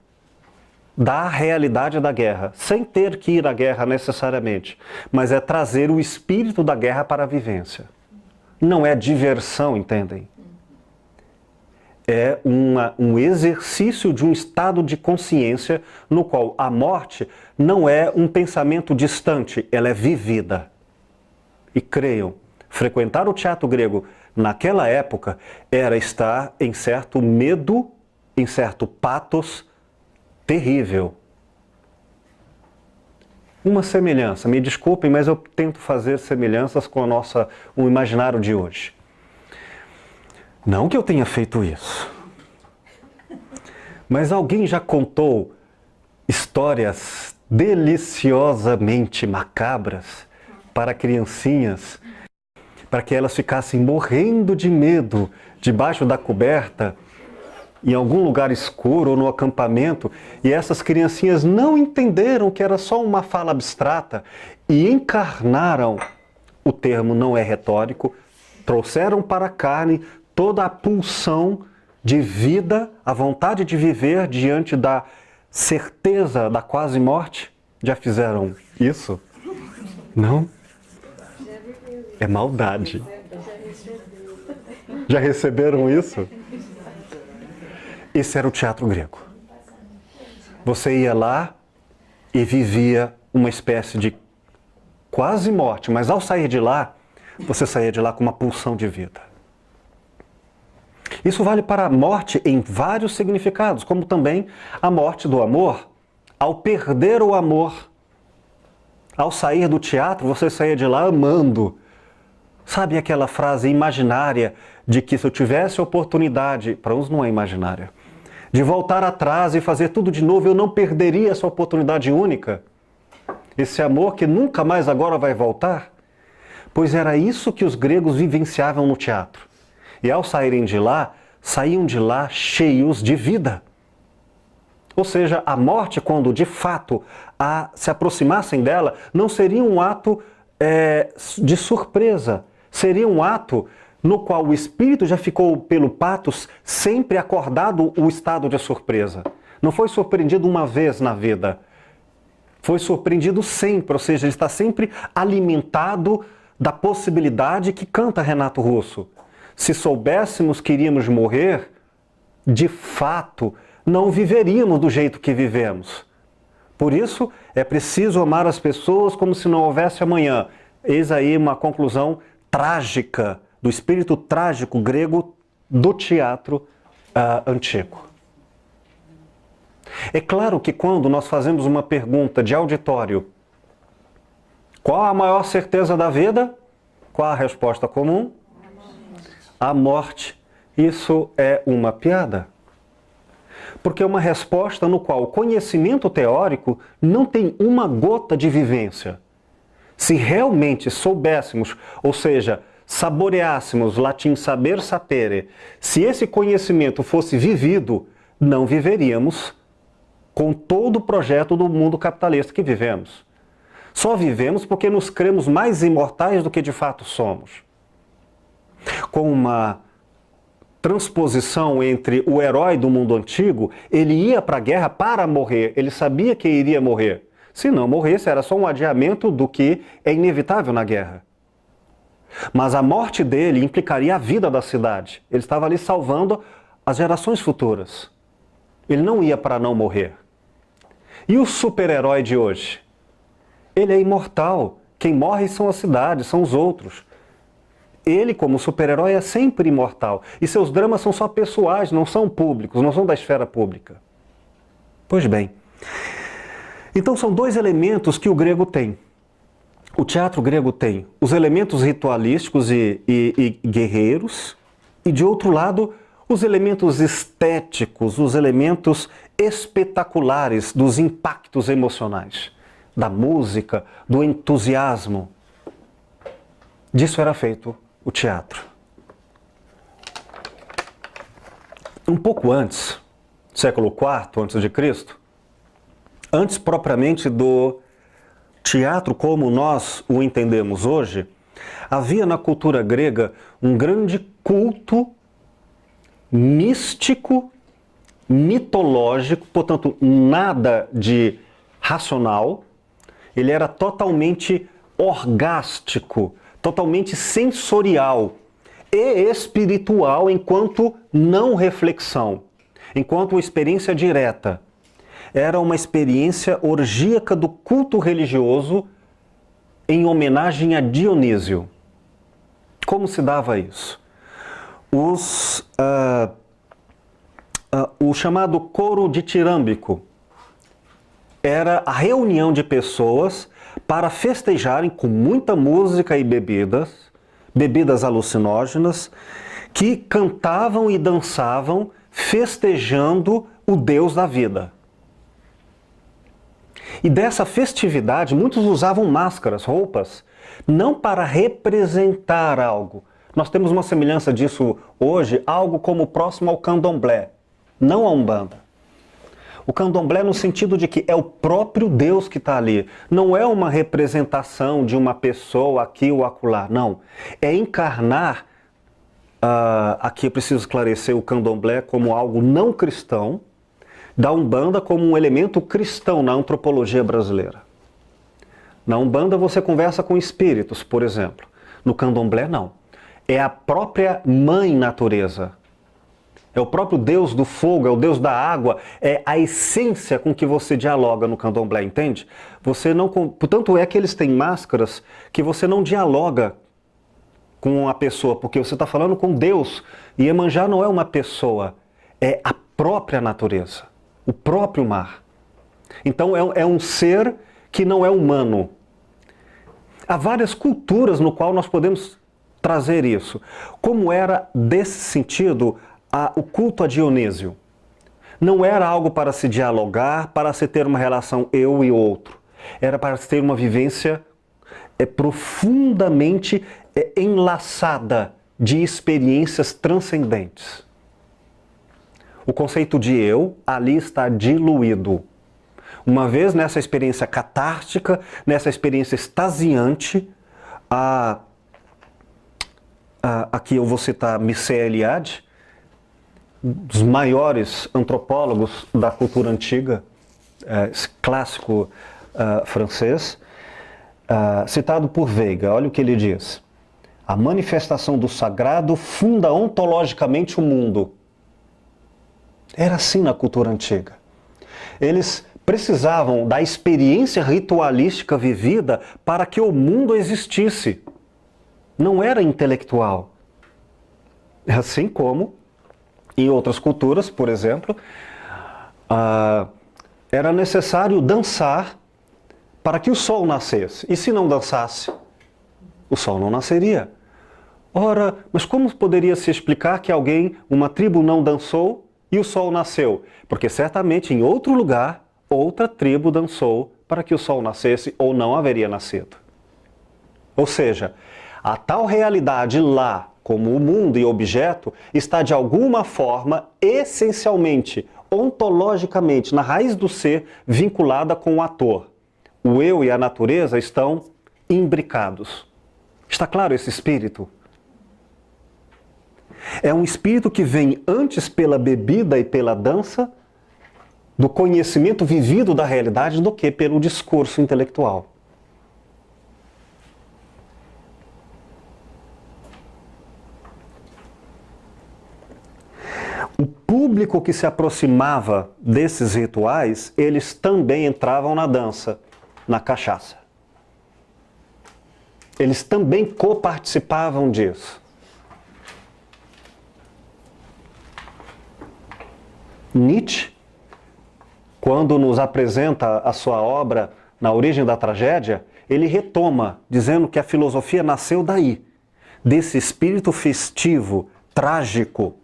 da realidade da guerra, sem ter que ir à guerra necessariamente, mas é trazer o espírito da guerra para a vivência. Não é diversão, entendem? É um exercício de um estado de consciência no qual a morte não é um pensamento distante, ela é vivida. E creiam, frequentar o teatro grego naquela época era estar em certo medo, em certo pathos terrível. Uma semelhança, me desculpem, mas eu tento fazer semelhanças com o imaginário de hoje. Não que eu tenha feito isso, mas alguém já contou histórias deliciosamente macabras para criancinhas, para que elas ficassem morrendo de medo debaixo da coberta, em algum lugar escuro ou no acampamento, e essas criancinhas não entenderam que era só uma fala abstrata e encarnaram, o termo não é retórico, trouxeram para a carne toda a pulsão de vida, a vontade de viver diante da certeza da quase morte. Já fizeram isso? Não? É maldade. Já receberam isso? Esse era o teatro grego. Você ia lá e vivia uma espécie de quase morte, mas ao sair de lá, você saía de lá com uma pulsão de vida. Isso vale para a morte em vários significados, como também a morte do amor. Ao perder o amor, ao sair do teatro, você saía de lá amando. Sabe aquela frase imaginária de que se eu tivesse oportunidade, para uns não é imaginária, de voltar atrás e fazer tudo de novo, eu não perderia essa oportunidade única? Esse amor que nunca mais agora vai voltar? Pois era isso que os gregos vivenciavam no teatro. E ao saírem de lá, saíam de lá cheios de vida. Ou seja, a morte, quando de fato se aproximassem dela, não seria um ato de surpresa. Seria um ato no qual o espírito já ficou pelo pathos sempre acordado o estado de surpresa. Não foi surpreendido uma vez na vida. Foi surpreendido sempre, ou seja, ele está sempre alimentado da possibilidade que canta Renato Russo. Se soubéssemos que iríamos morrer, de fato, não viveríamos do jeito que vivemos. Por isso, é preciso amar as pessoas como se não houvesse amanhã. Eis aí uma conclusão trágica, do espírito trágico grego do teatro antigo. É claro que quando nós fazemos uma pergunta de auditório, qual a maior certeza da vida? Qual a resposta comum? A morte. Isso é uma piada. Porque é uma resposta no qual o conhecimento teórico não tem uma gota de vivência. Se realmente soubéssemos, ou seja, saboreássemos, latim saber sapere, se esse conhecimento fosse vivido, não viveríamos com todo o projeto do mundo capitalista que vivemos. Só vivemos porque nos cremos mais imortais do que de fato somos. Com uma transposição entre o herói do mundo antigo, ele ia para a guerra para morrer, ele sabia que iria morrer. Se não morresse, era só um adiamento do que é inevitável na guerra. Mas a morte dele implicaria a vida da cidade. Ele estava ali salvando as gerações futuras. Ele não ia para não morrer. E o super-herói de hoje? Ele é imortal. Quem morre são as cidades, são os outros. Ele, como super-herói, é sempre imortal. E seus dramas são só pessoais, não são públicos, não são da esfera pública. Pois bem. Então são dois elementos que o grego tem. O teatro grego tem os elementos ritualísticos e guerreiros, e de outro lado, os elementos estéticos, os elementos espetaculares dos impactos emocionais, da música, do entusiasmo. Disso era feito o teatro. um pouco antes, século IV a.C., antes propriamente do teatro como nós o entendemos hoje, havia na cultura grega um grande culto místico, mitológico, portanto, nada de racional. Ele era totalmente orgástico, totalmente sensorial e espiritual enquanto não reflexão, enquanto experiência direta. Era uma experiência orgíaca do culto religioso em homenagem a Dionísio. Como se dava isso? O chamado coro ditirâmbico era a reunião de pessoas para festejarem com muita música e bebidas alucinógenas, que cantavam e dançavam festejando o Deus da vida. E dessa festividade, muitos usavam máscaras, roupas, não para representar algo. Nós temos uma semelhança disso hoje, algo como próximo ao candomblé, não a Umbanda. O candomblé no sentido de que é o próprio Deus que está ali. Não é uma representação de uma pessoa aqui ou acolá, não. É encarnar, aqui eu preciso esclarecer o candomblé como algo não cristão, da Umbanda como um elemento cristão na antropologia brasileira. Na Umbanda você conversa com espíritos, por exemplo. No candomblé, não. É a própria mãe natureza. É o próprio Deus do fogo, é o Deus da água, é a essência com que você dialoga no candomblé, entende? Você não, portanto é que eles têm máscaras que você não dialoga com a pessoa, porque você está falando com Deus. E Iemanjá não é uma pessoa, é a própria natureza, o próprio mar. Então é um ser que não é humano. Há várias culturas no qual nós podemos trazer isso. Como era, desse sentido, o culto a Dionísio? Não era algo para se dialogar, para se ter uma relação eu e outro. Era para se ter uma vivência profundamente enlaçada de experiências transcendentes. O conceito de eu ali está diluído. Uma vez nessa experiência catártica, nessa experiência extasiante, aqui eu vou citar Mircea Eliade, dos maiores antropólogos da cultura antiga, esse clássico francês, citado por Veiga. Olha o que ele diz. A manifestação do sagrado funda ontologicamente o mundo. Era assim na cultura antiga. Eles precisavam da experiência ritualística vivida para que o mundo existisse. Não era intelectual. Assim como em outras culturas, por exemplo, era necessário dançar para que o sol nascesse. E se não dançasse, o sol não nasceria. Ora, mas como poderia se explicar que uma tribo não dançou e o sol nasceu? Porque certamente em outro lugar, outra tribo dançou para que o sol nascesse ou não haveria nascido. Ou seja, a tal realidade lá, como o mundo e objeto, está de alguma forma, essencialmente, ontologicamente, na raiz do ser, vinculada com o ator. O eu e a natureza estão imbricados. Está claro esse espírito? É um espírito que vem antes pela bebida e pela dança, do conhecimento vivido da realidade, do que pelo discurso intelectual. O público que se aproximava desses rituais, eles também entravam na dança, na cachaça. Eles também coparticipavam disso. Nietzsche, quando nos apresenta a sua obra Na Origem da Tragédia, ele retoma, dizendo que a filosofia nasceu daí, desse espírito festivo, trágico.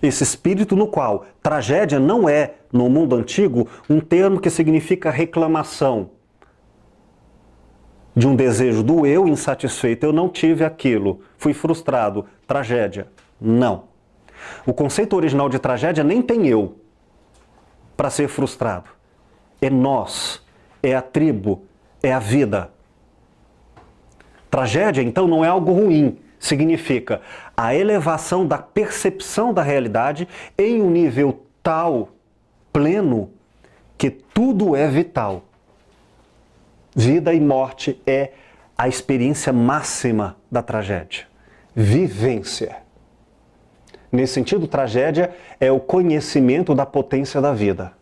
Esse espírito no qual tragédia não é, no mundo antigo, um termo que significa reclamação de um desejo do eu insatisfeito. Eu não tive aquilo, fui frustrado, tragédia. Não. O conceito original de tragédia nem tem eu para ser frustrado. É nós, é a tribo, é a vida. Tragédia, então, não é algo ruim. Significa a elevação da percepção da realidade em um nível tal, pleno, que tudo é vital. Vida e morte é a experiência máxima da tragédia. Vivência. Nesse sentido, tragédia é o conhecimento da potência da vida.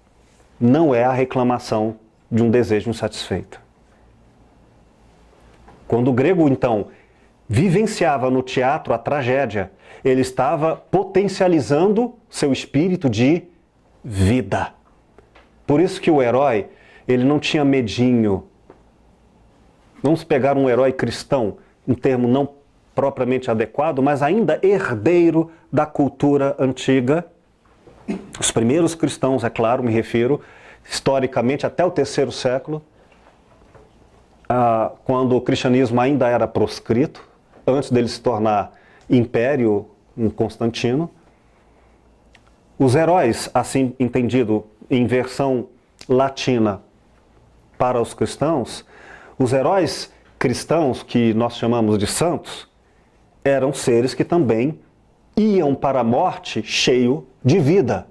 Não é a reclamação de um desejo insatisfeito. Quando o grego, então, vivenciava no teatro a tragédia, ele estava potencializando seu espírito de vida. Por isso que o herói, ele não tinha medinho. Vamos pegar um herói cristão, um termo não propriamente adequado, mas ainda herdeiro da cultura antiga. Os primeiros cristãos, é claro, me refiro, historicamente até o 3º século, quando o cristianismo ainda era proscrito, antes dele se tornar império em Constantino. Os heróis, assim entendido em versão latina para os cristãos, os heróis cristãos, que nós chamamos de santos, eram seres que também iam para a morte cheio de vida.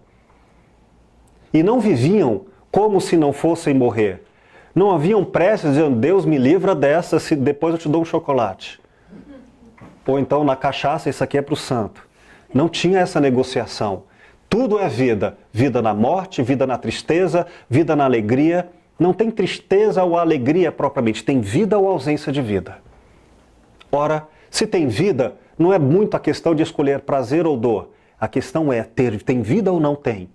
E não viviam como se não fossem morrer. Não haviam preces dizendo, Deus me livra dessa, se depois eu te dou um chocolate. Ou então na cachaça, isso aqui é para o santo. Não tinha essa negociação. Tudo é vida. Vida na morte, vida na tristeza, vida na alegria. Não tem tristeza ou alegria propriamente, tem vida ou ausência de vida. Ora, se tem vida, não é muito a questão de escolher prazer ou dor. A questão é, tem vida ou não tem?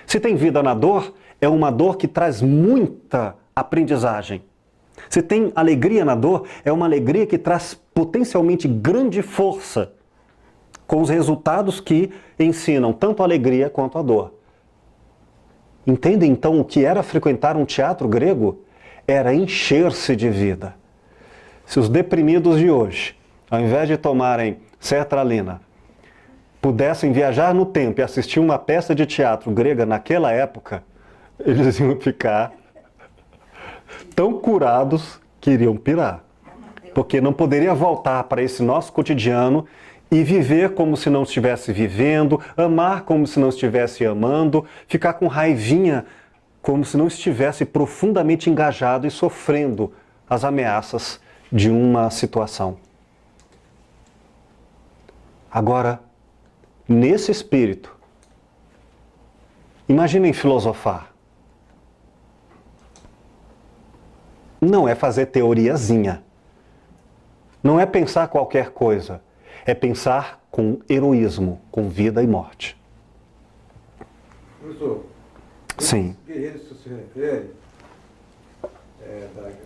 Se tem vida na dor, é uma dor que traz muita aprendizagem. Se tem alegria na dor, é uma alegria que traz potencialmente grande força, com os resultados que ensinam tanto a alegria quanto a dor. Entendem então o que era frequentar um teatro grego? Era encher-se de vida. Se os deprimidos de hoje, ao invés de tomarem sertralina, pudessem viajar no tempo e assistir uma peça de teatro grega naquela época, eles iam ficar tão curados que iriam pirar. Porque não poderia voltar para esse nosso cotidiano e viver como se não estivesse vivendo, amar como se não estivesse amando, ficar com raivinha como se não estivesse profundamente engajado e sofrendo as ameaças de uma situação. Agora, nesse espírito, imaginem filosofar. Não é fazer teoriazinha. Não é pensar qualquer coisa. É pensar com heroísmo, com vida e morte. Professor, Sim. os guerreiros que você se refere,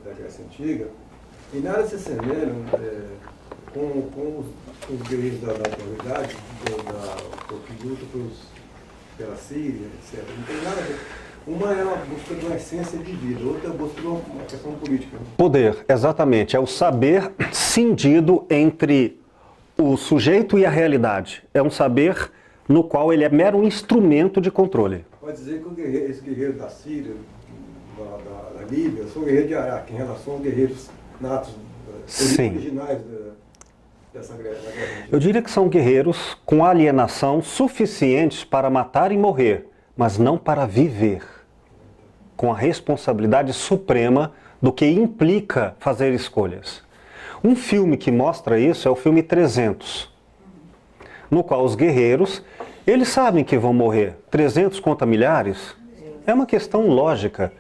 da Grécia Antiga, em nada se assemelham com os guerreiros da atualidade, que lutam pela Síria, etc. Não tem nada a ver. Uma é uma busca de uma essência de vida, outra é a busca de uma questão política. Poder, exatamente. É o saber cindido entre o sujeito e a realidade. É um saber no qual ele é mero instrumento de controle. Pode dizer que esses guerreiros da Síria, da Líbia, são guerreiros de Araque, em relação aos guerreiros natos, originais dessa guerra. Eu diria que são guerreiros com alienação suficientes para matar e morrer, mas não para viver, com a responsabilidade suprema do que implica fazer escolhas. Um filme que mostra isso é o filme 300, no qual os guerreiros, eles sabem que vão morrer. 300 contra milhares? É uma questão lógica.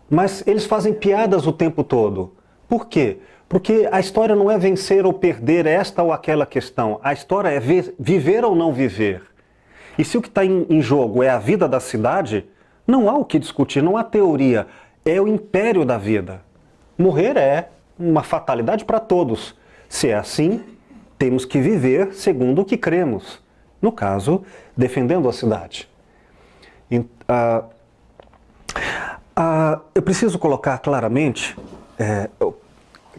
Mas eles fazem piadas o tempo todo. Por quê? Porque a história não é vencer ou perder esta ou aquela questão. A história é viver ou não viver. E se o que está em jogo é a vida da cidade, não há o que discutir, não há teoria. É o império da vida. Morrer é uma fatalidade para todos. Se é assim, temos que viver segundo o que cremos. No caso, defendendo a cidade. Eu preciso colocar claramente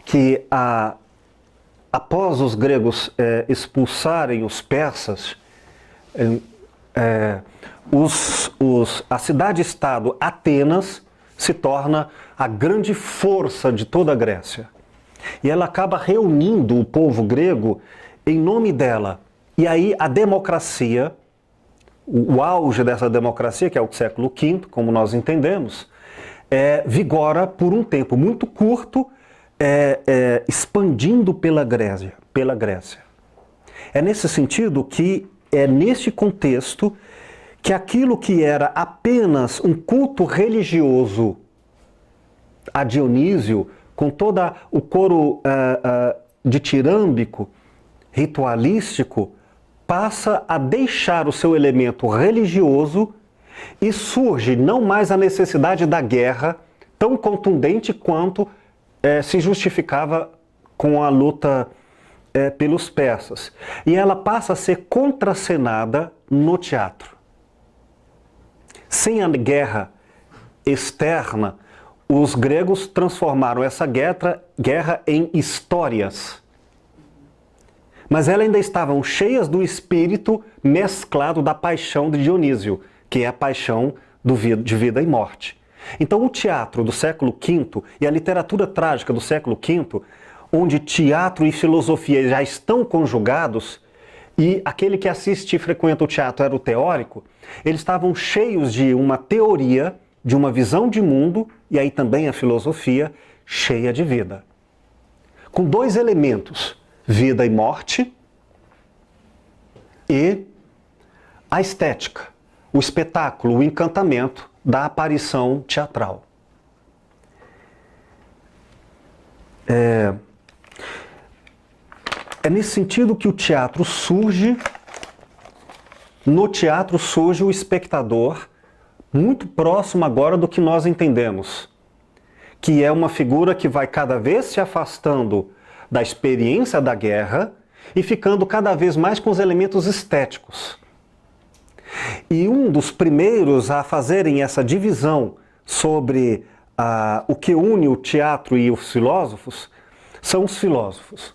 que após os gregos expulsarem os persas, a cidade-estado Atenas se torna a grande força de toda a Grécia. E ela acaba reunindo o povo grego em nome dela. E aí a democracia, o auge dessa democracia, que é o século V, como nós entendemos, vigora por um tempo muito curto, expandindo pela Grécia. É nesse sentido que é neste contexto que aquilo que era apenas um culto religioso a Dionísio, com todo o coro ditirâmbico, ritualístico, passa a deixar o seu elemento religioso e surge não mais a necessidade da guerra, tão contundente quanto se justificava com a luta pelos persas. E ela passa a ser contracenada no teatro. Sem a guerra externa, os gregos transformaram essa guerra em histórias. Mas elas ainda estavam cheias do espírito mesclado da paixão de Dionísio, que é a paixão de vida e morte. Então o teatro do século V e a literatura trágica do século V, onde teatro e filosofia já estão conjugados, e aquele que assiste e frequenta o teatro era o teórico, eles estavam cheios de uma teoria, de uma visão de mundo, e aí também a filosofia, cheia de vida. Com dois elementos, vida e morte, e a estética, o espetáculo, o encantamento da aparição teatral. É nesse sentido que o teatro surge. No teatro surge o espectador, muito próximo agora do que nós entendemos, que é uma figura que vai cada vez se afastando da experiência da guerra e ficando cada vez mais com os elementos estéticos. E um dos primeiros a fazerem essa divisão sobre o que une o teatro e os filósofos são os filósofos.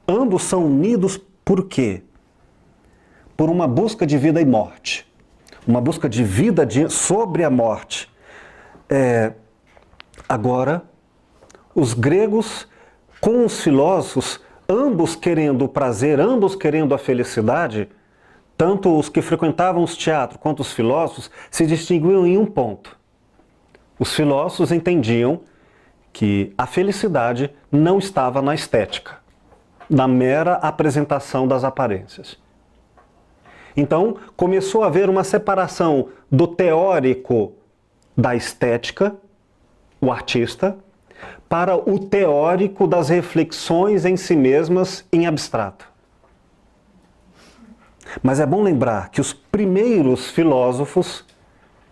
Ambos são unidos por quê? Por uma busca de vida e morte. Uma busca de vida sobre a morte. Agora, os gregos com os filósofos, ambos querendo o prazer, ambos querendo a felicidade, tanto os que frequentavam os teatros quanto os filósofos se distinguiam em um ponto. Os filósofos entendiam que a felicidade não estava na estética, na mera apresentação das aparências. Então, começou a haver uma separação do teórico da estética, o artista, para o teórico das reflexões em si mesmas em abstrato. Mas é bom lembrar que os primeiros filósofos,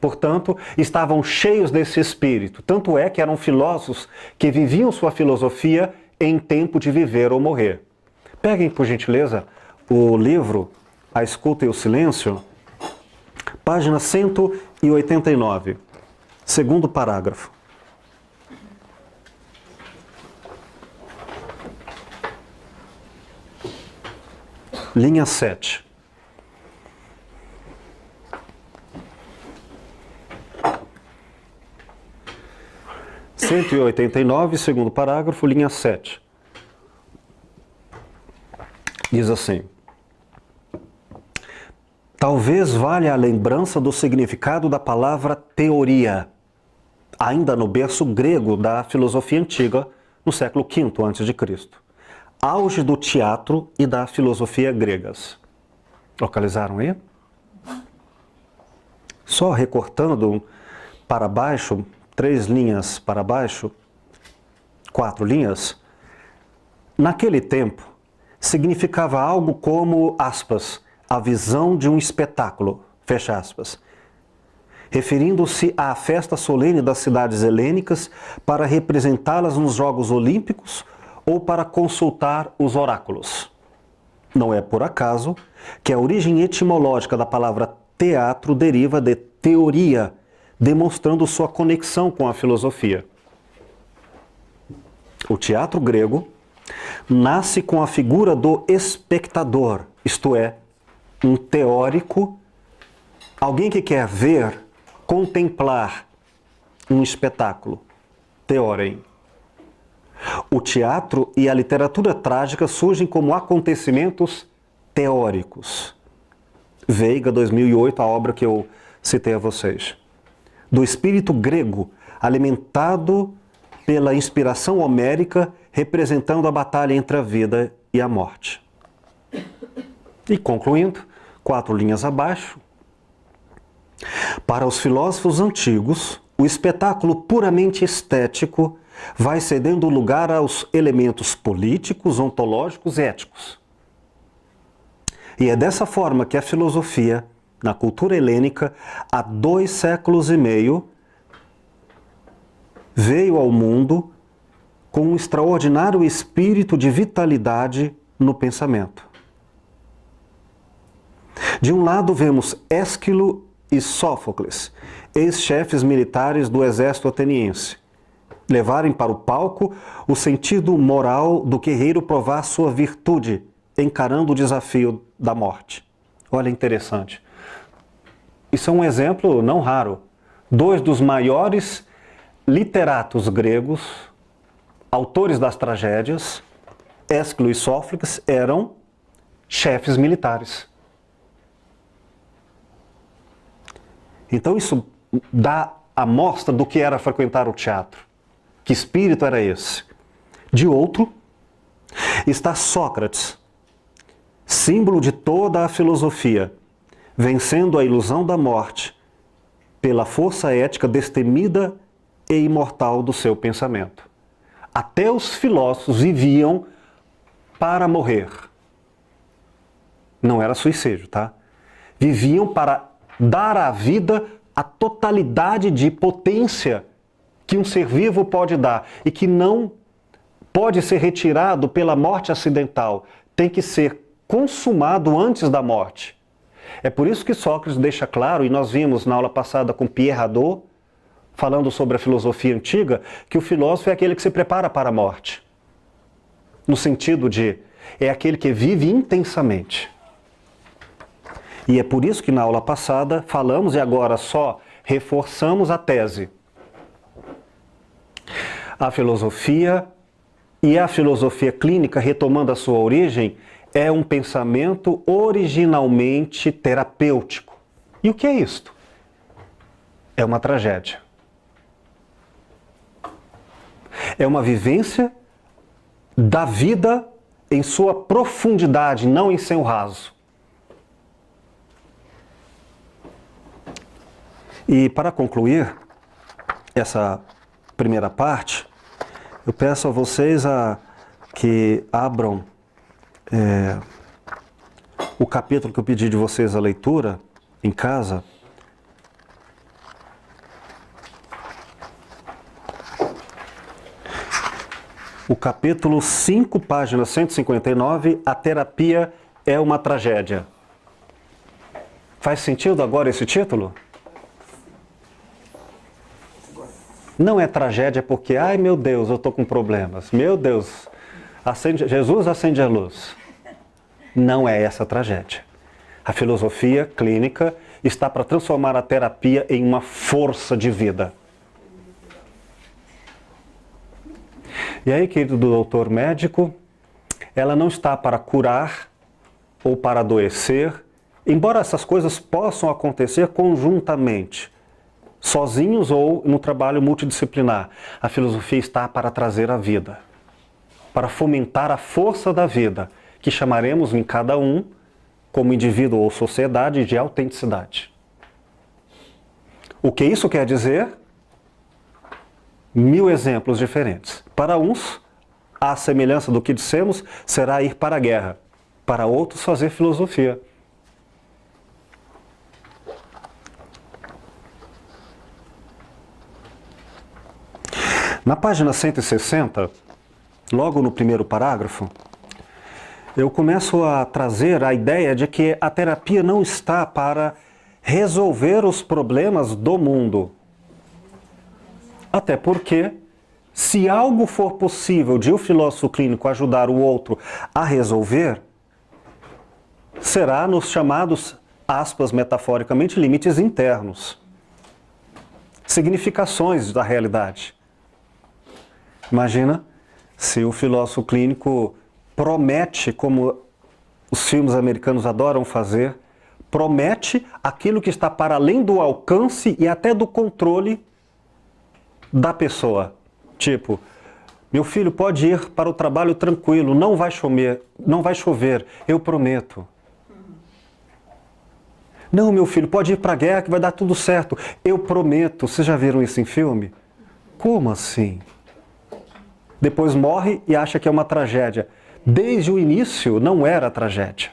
portanto, estavam cheios desse espírito. Tanto é que eram filósofos que viviam sua filosofia em tempo de viver ou morrer. Peguem, por gentileza, o livro A Escuta e o Silêncio, página 189, segundo parágrafo. Linha 7. Cento e 89, segundo parágrafo, linha 7. Diz assim: talvez valha a lembrança do significado da palavra teoria, ainda no berço grego da filosofia antiga, no século V a.C., auge do teatro e da filosofia gregas. Localizaram aí? Só recortando para baixo, 3 linhas para baixo, 4 linhas, naquele tempo, significava algo como, aspas, a visão de um espetáculo, fecha aspas, referindo-se à festa solene das cidades helênicas para representá-las nos Jogos Olímpicos ou para consultar os oráculos. Não é por acaso que a origem etimológica da palavra teatro deriva de teoria, demonstrando sua conexão com a filosofia. O teatro grego nasce com a figura do espectador, isto é, um teórico, alguém que quer ver, contemplar um espetáculo. Teorem. O teatro e a literatura trágica surgem como acontecimentos teóricos. Veiga, 2008, a obra que eu citei a vocês. Do espírito grego, alimentado pela inspiração homérica, representando a batalha entre a vida e a morte. E concluindo, 4 linhas abaixo, para os filósofos antigos, o espetáculo puramente estético vai cedendo lugar aos elementos políticos, ontológicos e éticos. E é dessa forma que a filosofia, na cultura helênica, há 2 séculos e meio, veio ao mundo com um extraordinário espírito de vitalidade no pensamento. De um lado vemos Ésquilo e Sófocles, ex-chefes militares do exército ateniense, levarem para o palco o sentido moral do guerreiro provar sua virtude, encarando o desafio da morte. Olha, interessante. Isso é um exemplo não raro. 2 dos maiores literatos gregos, autores das tragédias, Ésquilo e Sófocles, eram chefes militares. Então isso dá a mostra do que era frequentar o teatro. Que espírito era esse? De outro, está Sócrates, símbolo de toda a filosofia, vencendo a ilusão da morte pela força ética destemida e imortal do seu pensamento. Até os filósofos viviam para morrer. Não era suicídio, tá? Viviam para dar à vida a totalidade de potência que um ser vivo pode dar e que não pode ser retirado pela morte acidental. Tem que ser consumado antes da morte. É por isso que Sócrates deixa claro, e nós vimos na aula passada com Pierre Hadot, falando sobre a filosofia antiga, que o filósofo é aquele que se prepara para a morte. No sentido de, é aquele que vive intensamente. E é por isso que na aula passada falamos, e agora só reforçamos a tese. A filosofia e a filosofia clínica, retomando a sua origem, é um pensamento originalmente terapêutico. E o que é isto? É uma tragédia. É uma vivência da vida em sua profundidade, não em seu raso. E para concluir essa primeira parte, eu peço a vocês que abram o capítulo que eu pedi de vocês a leitura em casa. O capítulo 5, página 159, a terapia é uma tragédia. Faz sentido agora esse título? Não é tragédia porque, ai meu Deus, eu estou com problemas. Meu Deus, Jesus acende a luz. Não é essa a tragédia. A filosofia clínica está para transformar a terapia em uma força de vida. E aí, querido doutor médico, ela não está para curar ou para adoecer, embora essas coisas possam acontecer conjuntamente, sozinhos ou no trabalho multidisciplinar. A filosofia está para trazer a vida, para fomentar a força da vida, que chamaremos em cada um, como indivíduo ou sociedade, de autenticidade. O que isso quer dizer? 1000 exemplos diferentes. Para uns, a semelhança do que dissemos, será ir para a guerra. Para outros, fazer filosofia. Na página 160, logo no primeiro parágrafo, eu começo a trazer a ideia de que a terapia não está para resolver os problemas do mundo. Até porque, se algo for possível de o filósofo clínico ajudar o outro a resolver, será nos chamados, aspas, metaforicamente, limites internos. Significações da realidade. Imagina se o filósofo clínico promete, como os filmes americanos adoram fazer, promete aquilo que está para além do alcance e até do controle da pessoa. Tipo, meu filho pode ir para o trabalho tranquilo, não vai chover, eu prometo. Não, meu filho, pode ir para a guerra que vai dar tudo certo, eu prometo. Vocês já viram isso em filme? Como assim? Depois morre e acha que é uma tragédia. Desde o início não era tragédia.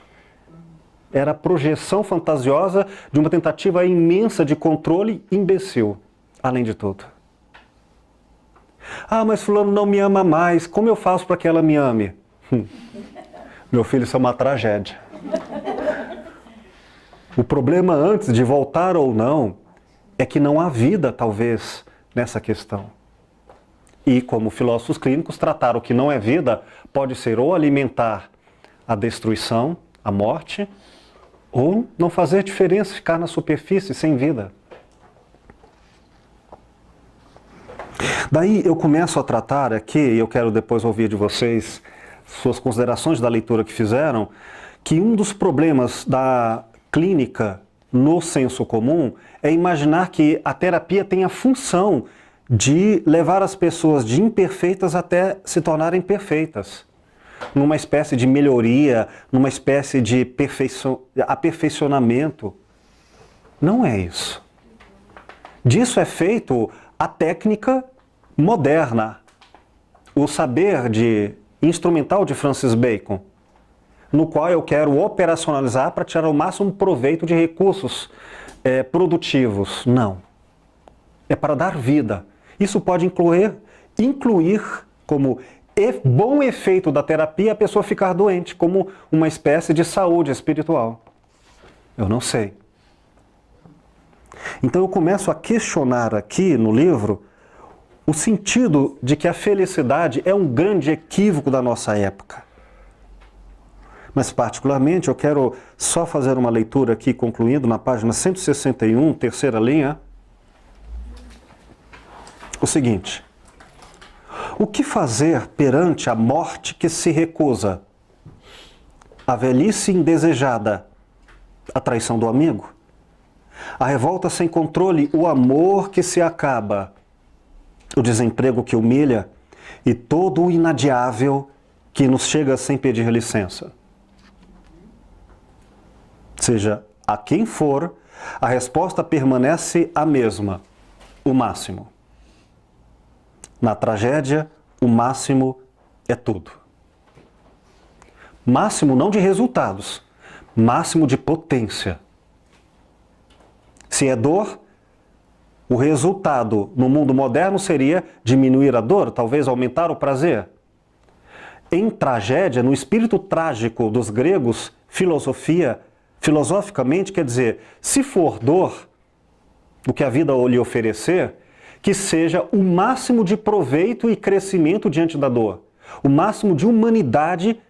Era a projeção fantasiosa de uma tentativa imensa de controle imbecil, além de tudo. Ah, mas fulano não me ama mais, como eu faço para que ela me ame? Meu filho, isso é uma tragédia. O problema antes de voltar ou não é que não há vida, talvez, nessa questão. E como filósofos clínicos, tratar o que não é vida pode ser ou alimentar a destruição, a morte, ou não fazer diferença, ficar na superfície, sem vida. Daí eu começo a tratar aqui, e eu quero depois ouvir de vocês suas considerações da leitura que fizeram, que um dos problemas da clínica no senso comum é imaginar que a terapia tem a função de levar as pessoas de imperfeitas até se tornarem perfeitas. Numa espécie de melhoria, numa espécie de aperfeiçoamento. Não é isso. Disso é feito a técnica moderna, o saber instrumental de Francis Bacon, no qual eu quero operacionalizar para tirar o máximo proveito de recursos produtivos. Não. É para dar vida. Isso pode incluir como bom efeito da terapia a pessoa ficar doente, como uma espécie de saúde espiritual. Eu não sei. Então eu começo a questionar aqui no livro o sentido de que a felicidade é um grande equívoco da nossa época. Mas particularmente eu quero só fazer uma leitura aqui, concluindo na página 161, terceira linha. O seguinte: o que fazer perante a morte que se recusa? A velhice indesejada, a traição do amigo? A revolta sem controle, o amor que se acaba, o desemprego que humilha e todo o inadiável que nos chega sem pedir licença. Seja a quem for, a resposta permanece a mesma, o máximo. Na tragédia, o máximo é tudo. Máximo não de resultados, máximo de potência. Se é dor, o resultado no mundo moderno seria diminuir a dor, talvez aumentar o prazer. Em tragédia, no espírito trágico dos gregos, filosoficamente, quer dizer, se for dor, o que a vida lhe oferecer, que seja o máximo de proveito e crescimento diante da dor. O máximo de humanidade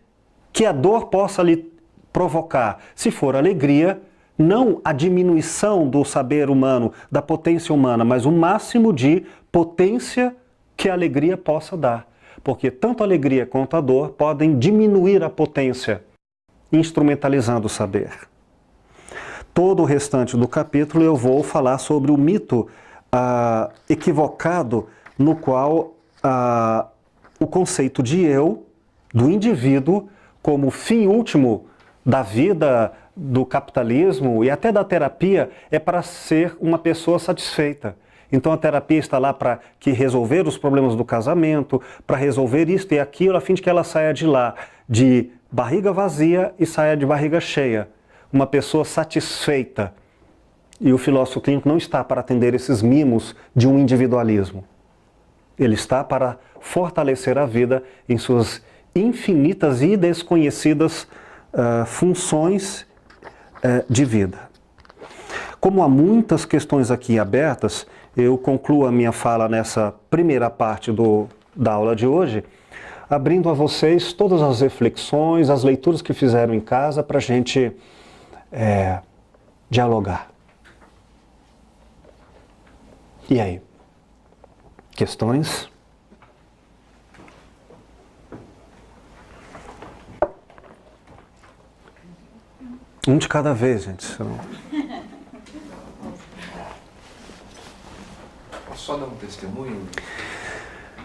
que a dor possa lhe provocar. Se for alegria, não a diminuição do saber humano, da potência humana, mas o máximo de potência que a alegria possa dar. Porque tanto a alegria quanto a dor podem diminuir a potência, instrumentalizando o saber. Todo o restante do capítulo eu vou falar sobre o mito equivocado no qual o conceito de eu, do indivíduo, como fim último da vida, do capitalismo e até da terapia, é para ser uma pessoa satisfeita. Então a terapia está lá para resolver os problemas do casamento, para resolver isto e aquilo, a fim de que ela saia de lá de barriga vazia e saia de barriga cheia. Uma pessoa satisfeita. E o filósofo clínico não está para atender esses mimos de um individualismo. Ele está para fortalecer a vida em suas infinitas e desconhecidas funções de vida. Como há muitas questões aqui abertas, eu concluo a minha fala nessa primeira parte do da aula de hoje, abrindo a vocês todas as reflexões, as leituras que fizeram em casa para a gente dialogar. E aí? Questões? Um de cada vez, gente. Senão... Só dar um testemunho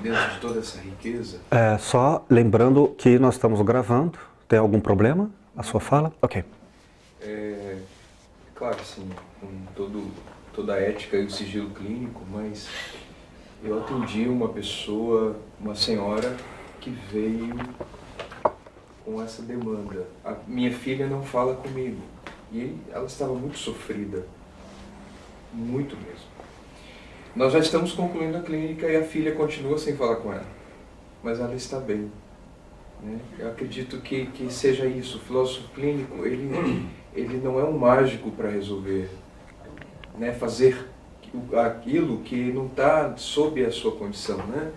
dentro de toda essa riqueza. Só lembrando que nós estamos gravando. Tem algum problema? A sua fala? Ok. Claro, sim, com toda a ética e o sigilo clínico, mas eu atendi uma pessoa, uma senhora, que veio com essa demanda. A minha filha não fala comigo. E ela estava muito sofrida. Muito mesmo. Nós já estamos concluindo a clínica e a filha continua sem falar com ela. Mas ela está bem. Né? Eu acredito que seja isso. O filósofo clínico, ele não é um mágico para resolver, né? Fazer aquilo que não está sob a sua condição. Né?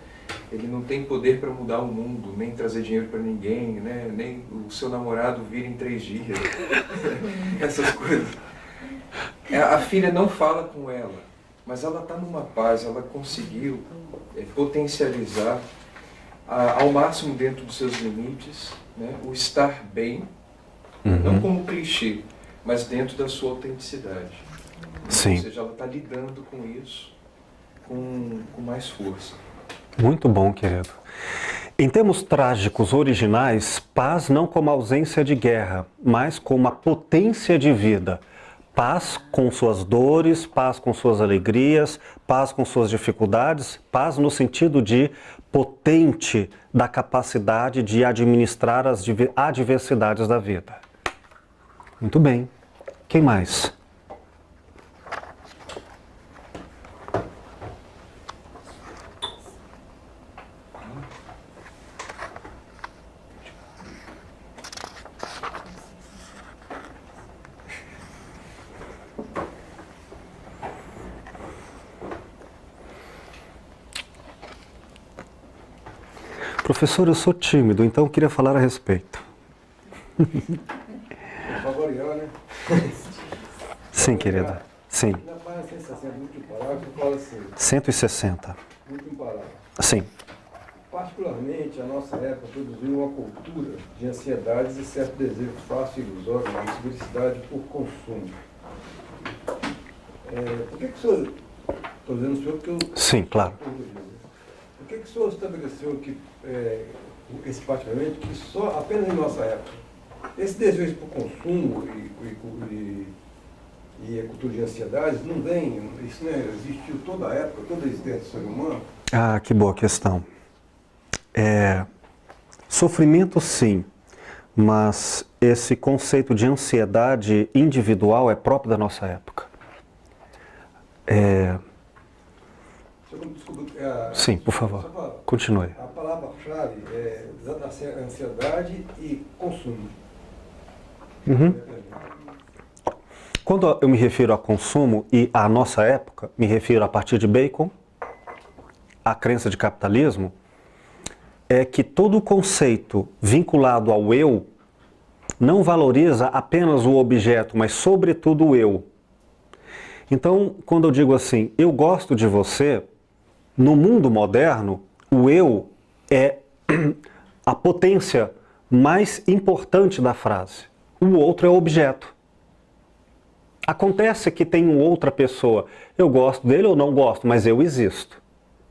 Ele não tem poder para mudar o mundo, nem trazer dinheiro para ninguém, né? Nem o seu namorado vir em 3 dias. Essas coisas. A filha não fala com ela. Mas ela está numa paz, ela conseguiu potencializar ao máximo dentro dos seus limites, né, o estar bem, não como clichê, mas dentro da sua autenticidade. Sim. Ou seja, ela está lidando com isso com mais força. Muito bom, querido. Em termos trágicos originais, paz não como ausência de guerra, mas como a potência de vida. Paz com suas dores, paz com suas alegrias, paz com suas dificuldades, paz no sentido de potente da capacidade de administrar as adversidades da vida. Muito bem. Quem mais? Professor, eu sou tímido, então eu queria falar a respeito. Para variar, né? Sim, querida. Sim. Na página 160, no último parágrafo, fala assim, 160. no último parágrafo. Sim. Particularmente, a nossa época produziu uma cultura de ansiedades e certo desejo fácil e ilusório de felicidade por consumo. Por que o senhor... Estou dizendo o senhor porque eu... Sim, claro. Por que o senhor estabeleceu que, esse particularmente, que só apenas em nossa época, esse desejo por consumo e a cultura de ansiedades não vem, isso né, existiu toda a época, toda a existência do ser humano? Ah, que boa questão. Sofrimento, sim, mas esse conceito de ansiedade individual é próprio da nossa época. Desculpa, Sim, por favor, continue. A palavra-chave é ansiedade e consumo. Quando eu me refiro a consumo e à nossa época, me refiro a partir de Bacon, a crença de capitalismo, é que todo conceito vinculado ao eu não valoriza apenas o objeto, mas sobretudo o eu. Então, quando eu digo assim, eu gosto de você, no mundo moderno, o eu é a potência mais importante da frase. O outro é o objeto. Acontece que tem outra pessoa. Eu gosto dele ou não gosto, mas eu existo.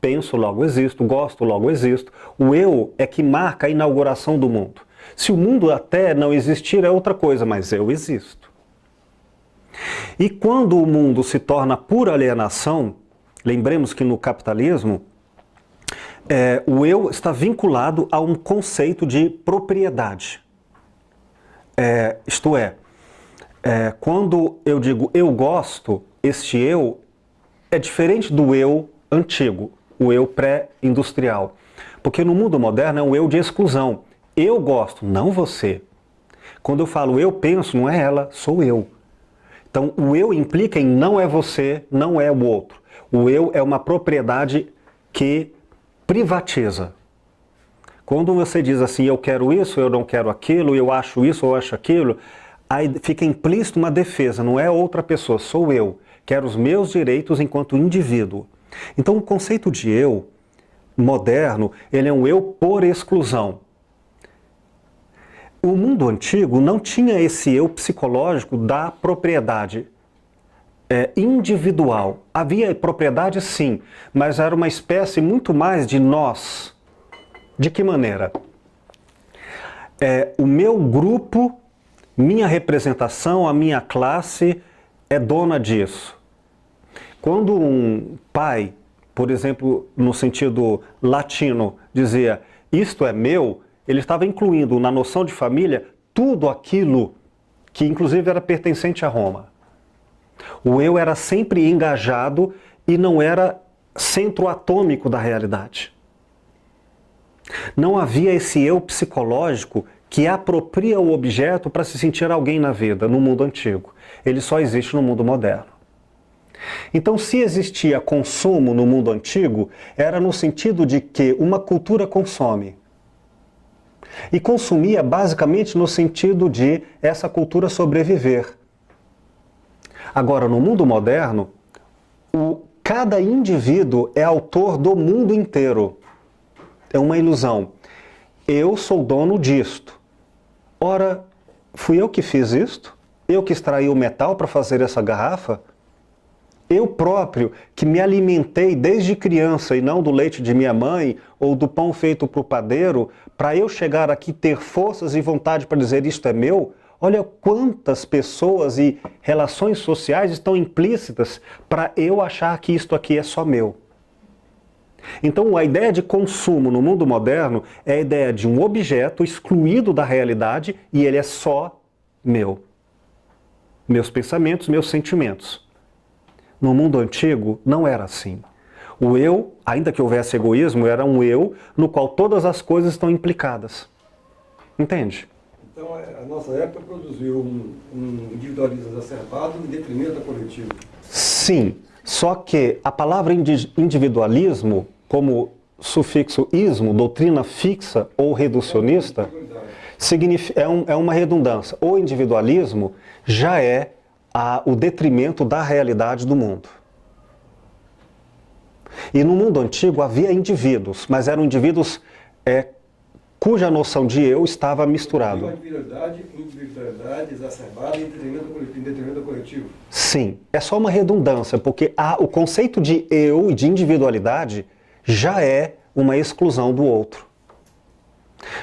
Penso, logo existo. Gosto, logo existo. O eu é que marca a inauguração do mundo. Se o mundo até não existir é outra coisa, mas eu existo. E quando o mundo se torna pura alienação, lembremos que no capitalismo, o eu está vinculado a um conceito de propriedade. Isto é, quando eu digo eu gosto, este eu é diferente do eu antigo, o eu pré-industrial. Porque no mundo moderno é um eu de exclusão. Eu gosto, não você. Quando eu falo eu penso, não é ela, sou eu. Então o eu implica em não é você, não é o outro. O eu é uma propriedade que privatiza. Quando você diz assim, eu quero isso, eu não quero aquilo, eu acho isso, eu acho aquilo, aí fica implícito uma defesa, não é outra pessoa, sou eu. Quero os meus direitos enquanto indivíduo. Então o conceito de eu moderno, ele é um eu por exclusão. O mundo antigo não tinha esse eu psicológico da propriedade individual. Havia propriedade sim, mas era uma espécie muito mais de nós. De que maneira? O meu grupo, minha representação, a minha classe é dona disso. Quando um pai, por exemplo, no sentido latino, dizia isto é meu, ele estava incluindo na noção de família tudo aquilo que inclusive era pertencente a Roma. O eu era sempre engajado e não era centro atômico da realidade. Não havia esse eu psicológico que apropria o objeto para se sentir alguém na vida, no mundo antigo. Ele só existe no mundo moderno. Então, se existia consumo no mundo antigo, era no sentido de que uma cultura consome. E consumia basicamente no sentido de essa cultura sobreviver. Agora, no mundo moderno, cada indivíduo é autor do mundo inteiro. É uma ilusão. Eu sou dono disto. Ora, fui eu que fiz isto? Eu que extraí o metal para fazer essa garrafa? Eu próprio, que me alimentei desde criança e não do leite de minha mãe ou do pão feito para o padeiro, para eu chegar aqui ter forças e vontade para dizer isto é meu? Olha quantas pessoas e relações sociais estão implícitas para eu achar que isto aqui é só meu. Então a ideia de consumo no mundo moderno é a ideia de um objeto excluído da realidade e ele é só meu. Meus pensamentos, meus sentimentos. No mundo antigo não era assim. O eu, ainda que houvesse egoísmo, era um eu no qual todas as coisas estão implicadas. Entende? Então a nossa época produziu um individualismo exacerbado em detrimento da coletiva. Sim, só que a palavra individualismo, como sufixo ismo, doutrina fixa ou reducionista, é uma redundância. O individualismo já é o detrimento da realidade do mundo. E no mundo antigo havia indivíduos, mas eram indivíduos cuja noção de eu estava misturado. Individualidade exacerbada em detrimento do coletivo. Sim, é só uma redundância, porque o conceito de eu e de individualidade já é uma exclusão do outro.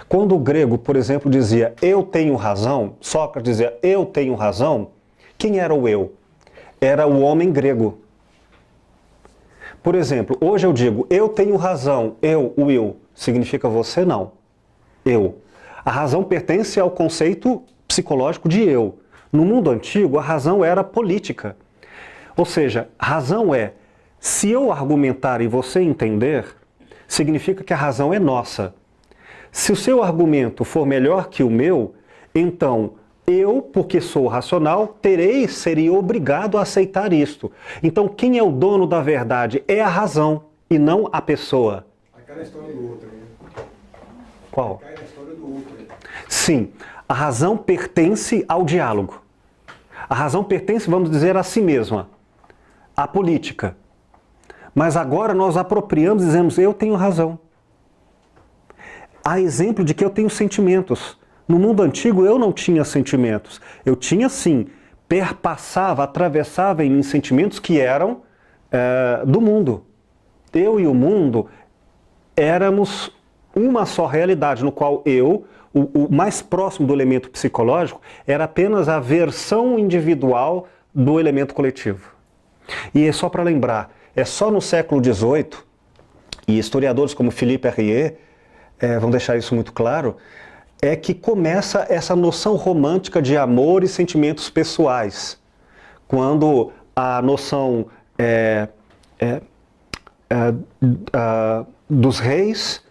Quando o grego, por exemplo, dizia eu tenho razão, Sócrates dizia eu tenho razão, quem era o eu? Era o homem grego. Por exemplo, hoje eu digo eu tenho razão, o eu, significa você não. Eu. A razão pertence ao conceito psicológico de eu. No mundo antigo, a razão era política. Ou seja, razão é, se eu argumentar e você entender, significa que a razão é nossa. Se o seu argumento for melhor que o meu, então eu, porque sou racional, seria obrigado a aceitar isto. Então quem é o dono da verdade é a razão e não a pessoa. Aquela história do outro. Qual? Cai na história do outro. Sim, a razão pertence ao diálogo. A razão pertence, vamos dizer, a si mesma, à política. Mas agora nós apropriamos e dizemos, eu tenho razão. Há exemplo de que eu tenho sentimentos. No mundo antigo eu não tinha sentimentos. Eu tinha sim, perpassava, atravessava em mim sentimentos que eram do mundo. Eu e o mundo éramos uma só realidade, no qual eu, o mais próximo do elemento psicológico, era apenas a versão individual do elemento coletivo. E é só para lembrar, é só no século XVIII, e historiadores como Philippe Herrier vão deixar isso muito claro, é que começa essa noção romântica de amor e sentimentos pessoais. Quando a noção dos reis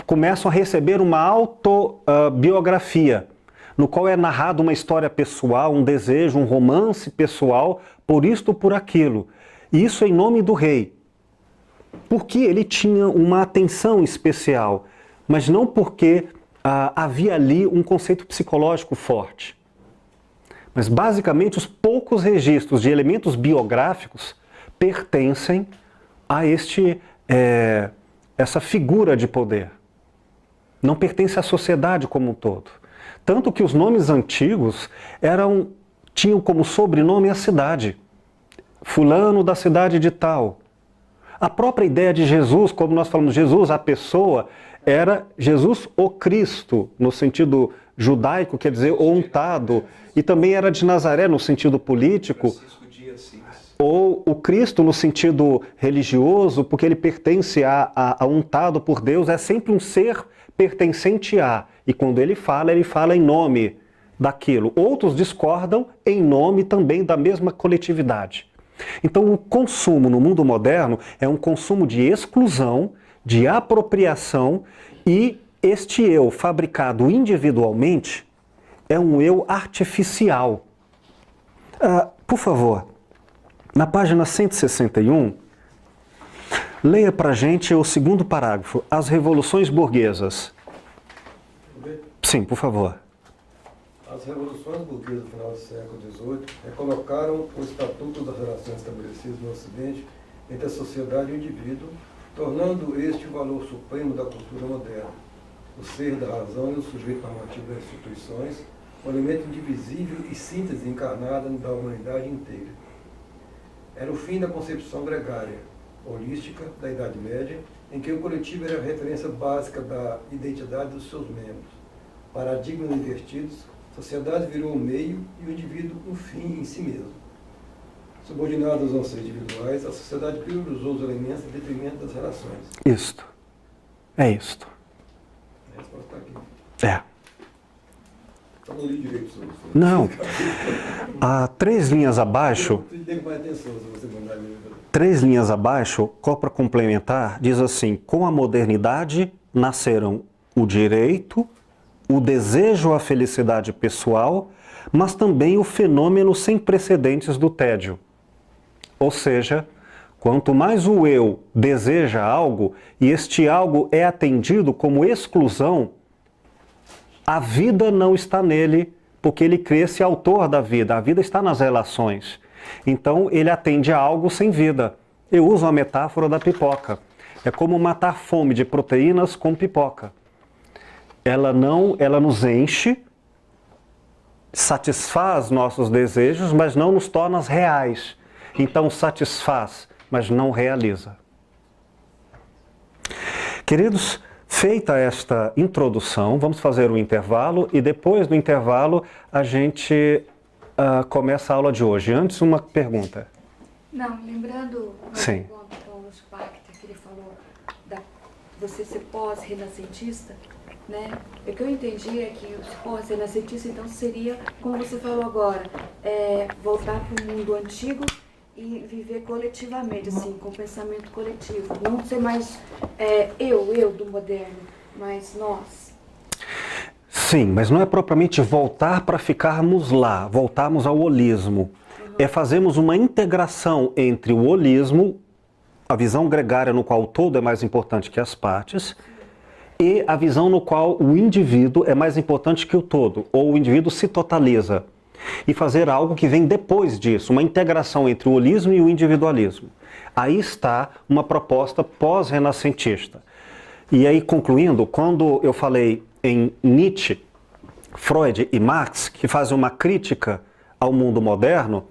começam a receber uma autobiografia, no qual é narrada uma história pessoal, um desejo, um romance pessoal, por isto ou por aquilo. E isso em nome do rei. porque ele tinha uma atenção especial, mas não porque havia ali um conceito psicológico forte. Mas basicamente os poucos registros de elementos biográficos pertencem a essa figura de poder. Não pertence à sociedade como um todo. Tanto que os nomes antigos tinham como sobrenome a cidade. Fulano da cidade de tal. A própria ideia de Jesus, como nós falamos, Jesus, a pessoa, era Jesus o Cristo, no sentido judaico, quer dizer, o untado. E também era de Nazaré, no sentido político. Ou o Cristo no sentido religioso, porque ele pertence a untado por Deus, é sempre um ser pertencente a. E quando ele fala em nome daquilo. Outros discordam em nome também da mesma coletividade. Então o consumo no mundo moderno é um consumo de exclusão, de apropriação, e este eu fabricado individualmente é um eu artificial. Por favor, na página 161, leia para a gente o segundo parágrafo, as revoluções burguesas. Sim, por favor. As revoluções burguesas do final do século XVIII recolocaram o estatuto das relações estabelecidas no Ocidente entre a sociedade e o indivíduo, tornando este o valor supremo da cultura moderna, o ser da razão e o sujeito normativo das instituições, um elemento indivisível e síntese encarnada da humanidade inteira. Era o fim da concepção gregária, holística, da Idade Média, em que o coletivo era a referência básica da identidade dos seus membros. Paradigmas invertidos, a sociedade virou um meio e o indivíduo um fim em si mesmo. Subordinado aos anseios individuais, a sociedade priorizou os elementos em detrimento das relações. Isto. É isto. A resposta está aqui. É. Só não li direito sobre isso. Não. Há 3 linhas abaixo, Tem mais atenção se você mandar livro. 3 linhas abaixo, para complementar, diz assim: com a modernidade nasceram o direito, o desejo à felicidade pessoal, mas também o fenômeno sem precedentes do tédio. Ou seja, quanto mais o eu deseja algo e este algo é atendido como exclusão, a vida não está nele, porque ele crê-se autor da vida. A vida está nas relações. Então ele atende a algo sem vida. Eu uso a metáfora da pipoca. É como matar fome de proteínas com pipoca. Ela nos enche, satisfaz nossos desejos, mas não nos torna reais. Então satisfaz, mas não realiza. Queridos, feita esta introdução, vamos fazer um intervalo e depois do intervalo a gente começa a aula de hoje. Antes, uma pergunta. Não, lembrando Sim. ponto com o Spacter, que ele falou da você ser pós-renascentista, né? O que eu entendi é que o pós-renascentista, então, seria, como você falou agora, voltar para o mundo antigo e viver coletivamente, assim, com pensamento coletivo. Não ser mais eu do moderno, mas nós. Sim, mas não é propriamente voltar para ficarmos lá, voltarmos ao holismo. É fazermos uma integração entre o holismo, a visão gregária no qual o todo é mais importante que as partes, e a visão no qual o indivíduo é mais importante que o todo, ou o indivíduo se totaliza. E fazer algo que vem depois disso, uma integração entre o holismo e o individualismo. Aí está uma proposta pós-renascentista. E aí, concluindo, quando eu falei em Nietzsche, Freud e Marx, que fazem uma crítica ao mundo moderno,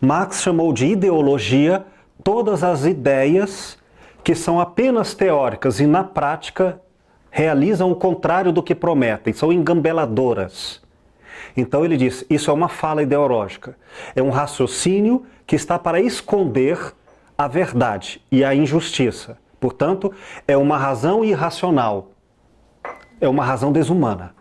Marx chamou de ideologia todas as ideias que são apenas teóricas e, na prática, realizam o contrário do que prometem, são engambeladoras. Então ele diz, isso é uma fala ideológica, é um raciocínio que está para esconder a verdade e a injustiça. Portanto, é uma razão irracional, é uma razão desumana.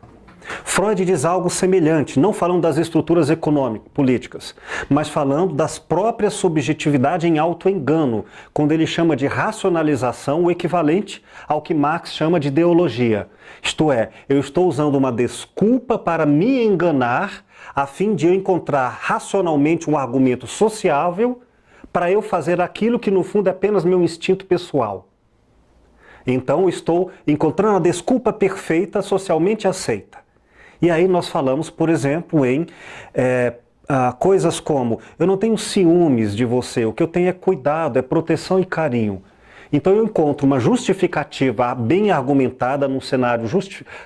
Freud diz algo semelhante, não falando das estruturas econômicas, políticas, mas falando das próprias subjetividades em auto-engano, quando ele chama de racionalização o equivalente ao que Marx chama de ideologia. Isto é, eu estou usando uma desculpa para me enganar, a fim de eu encontrar racionalmente um argumento sociável para eu fazer aquilo que no fundo é apenas meu instinto pessoal. Então estou encontrando a desculpa perfeita, socialmente aceita. E aí nós falamos, por exemplo, em coisas como: eu não tenho ciúmes de você, o que eu tenho é cuidado, é proteção e carinho. Então eu encontro uma justificativa bem argumentada num cenário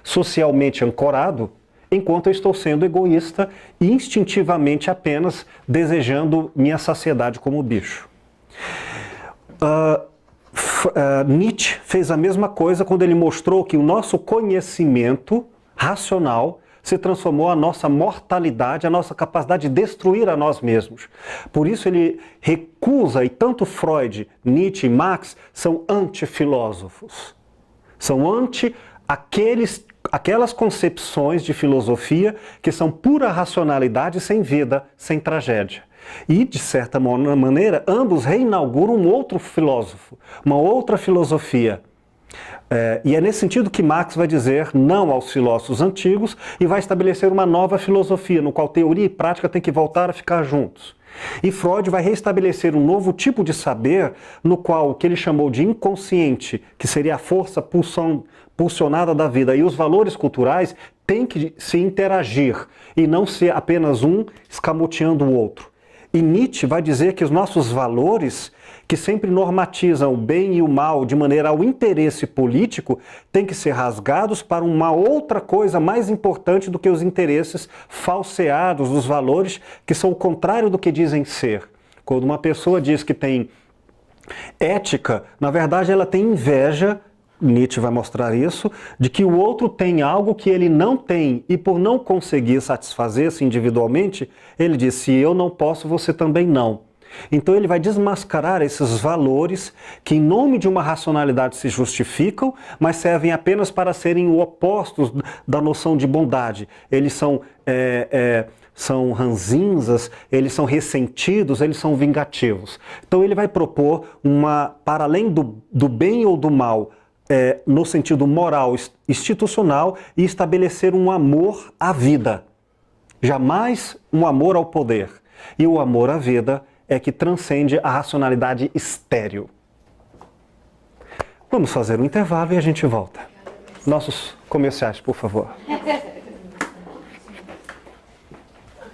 socialmente ancorado, enquanto eu estou sendo egoísta e instintivamente apenas desejando minha saciedade como bicho. Nietzsche fez a mesma coisa quando ele mostrou que o nosso conhecimento racional se transformou a nossa mortalidade, a nossa capacidade de destruir a nós mesmos. Por isso ele recusa, e tanto Freud, Nietzsche e Marx são antifilósofos. São aquelas concepções de filosofia que são pura racionalidade sem vida, sem tragédia. E, de certa maneira, ambos reinauguram um outro filósofo, uma outra filosofia. E é nesse sentido que Marx vai dizer não aos filósofos antigos e vai estabelecer uma nova filosofia, no qual teoria e prática têm que voltar a ficar juntos. E Freud vai restabelecer um novo tipo de saber, no qual o que ele chamou de inconsciente, que seria a força pulsionada da vida, e os valores culturais têm que se interagir e não ser apenas um escamoteando o outro. E Nietzsche vai dizer que os nossos valores, que sempre normatizam o bem e o mal de maneira ao interesse político, têm que ser rasgados para uma outra coisa mais importante do que os interesses falseados dos valores, que são o contrário do que dizem ser. Quando uma pessoa diz que tem ética, na verdade ela tem inveja, Nietzsche vai mostrar isso, de que o outro tem algo que ele não tem, e por não conseguir satisfazer-se individualmente, ele diz: se eu não posso, você também não. Então ele vai desmascarar esses valores que em nome de uma racionalidade se justificam, mas servem apenas para serem opostos da noção de bondade. Eles são ranzinzas, eles são ressentidos, eles são vingativos. Então ele vai propor para além do bem ou do mal, no sentido moral, institucional, e estabelecer um amor à vida. Jamais um amor ao poder. E o amor à vida é que transcende a racionalidade estéril. Vamos fazer um intervalo e a gente volta. Nossos comerciais, por favor.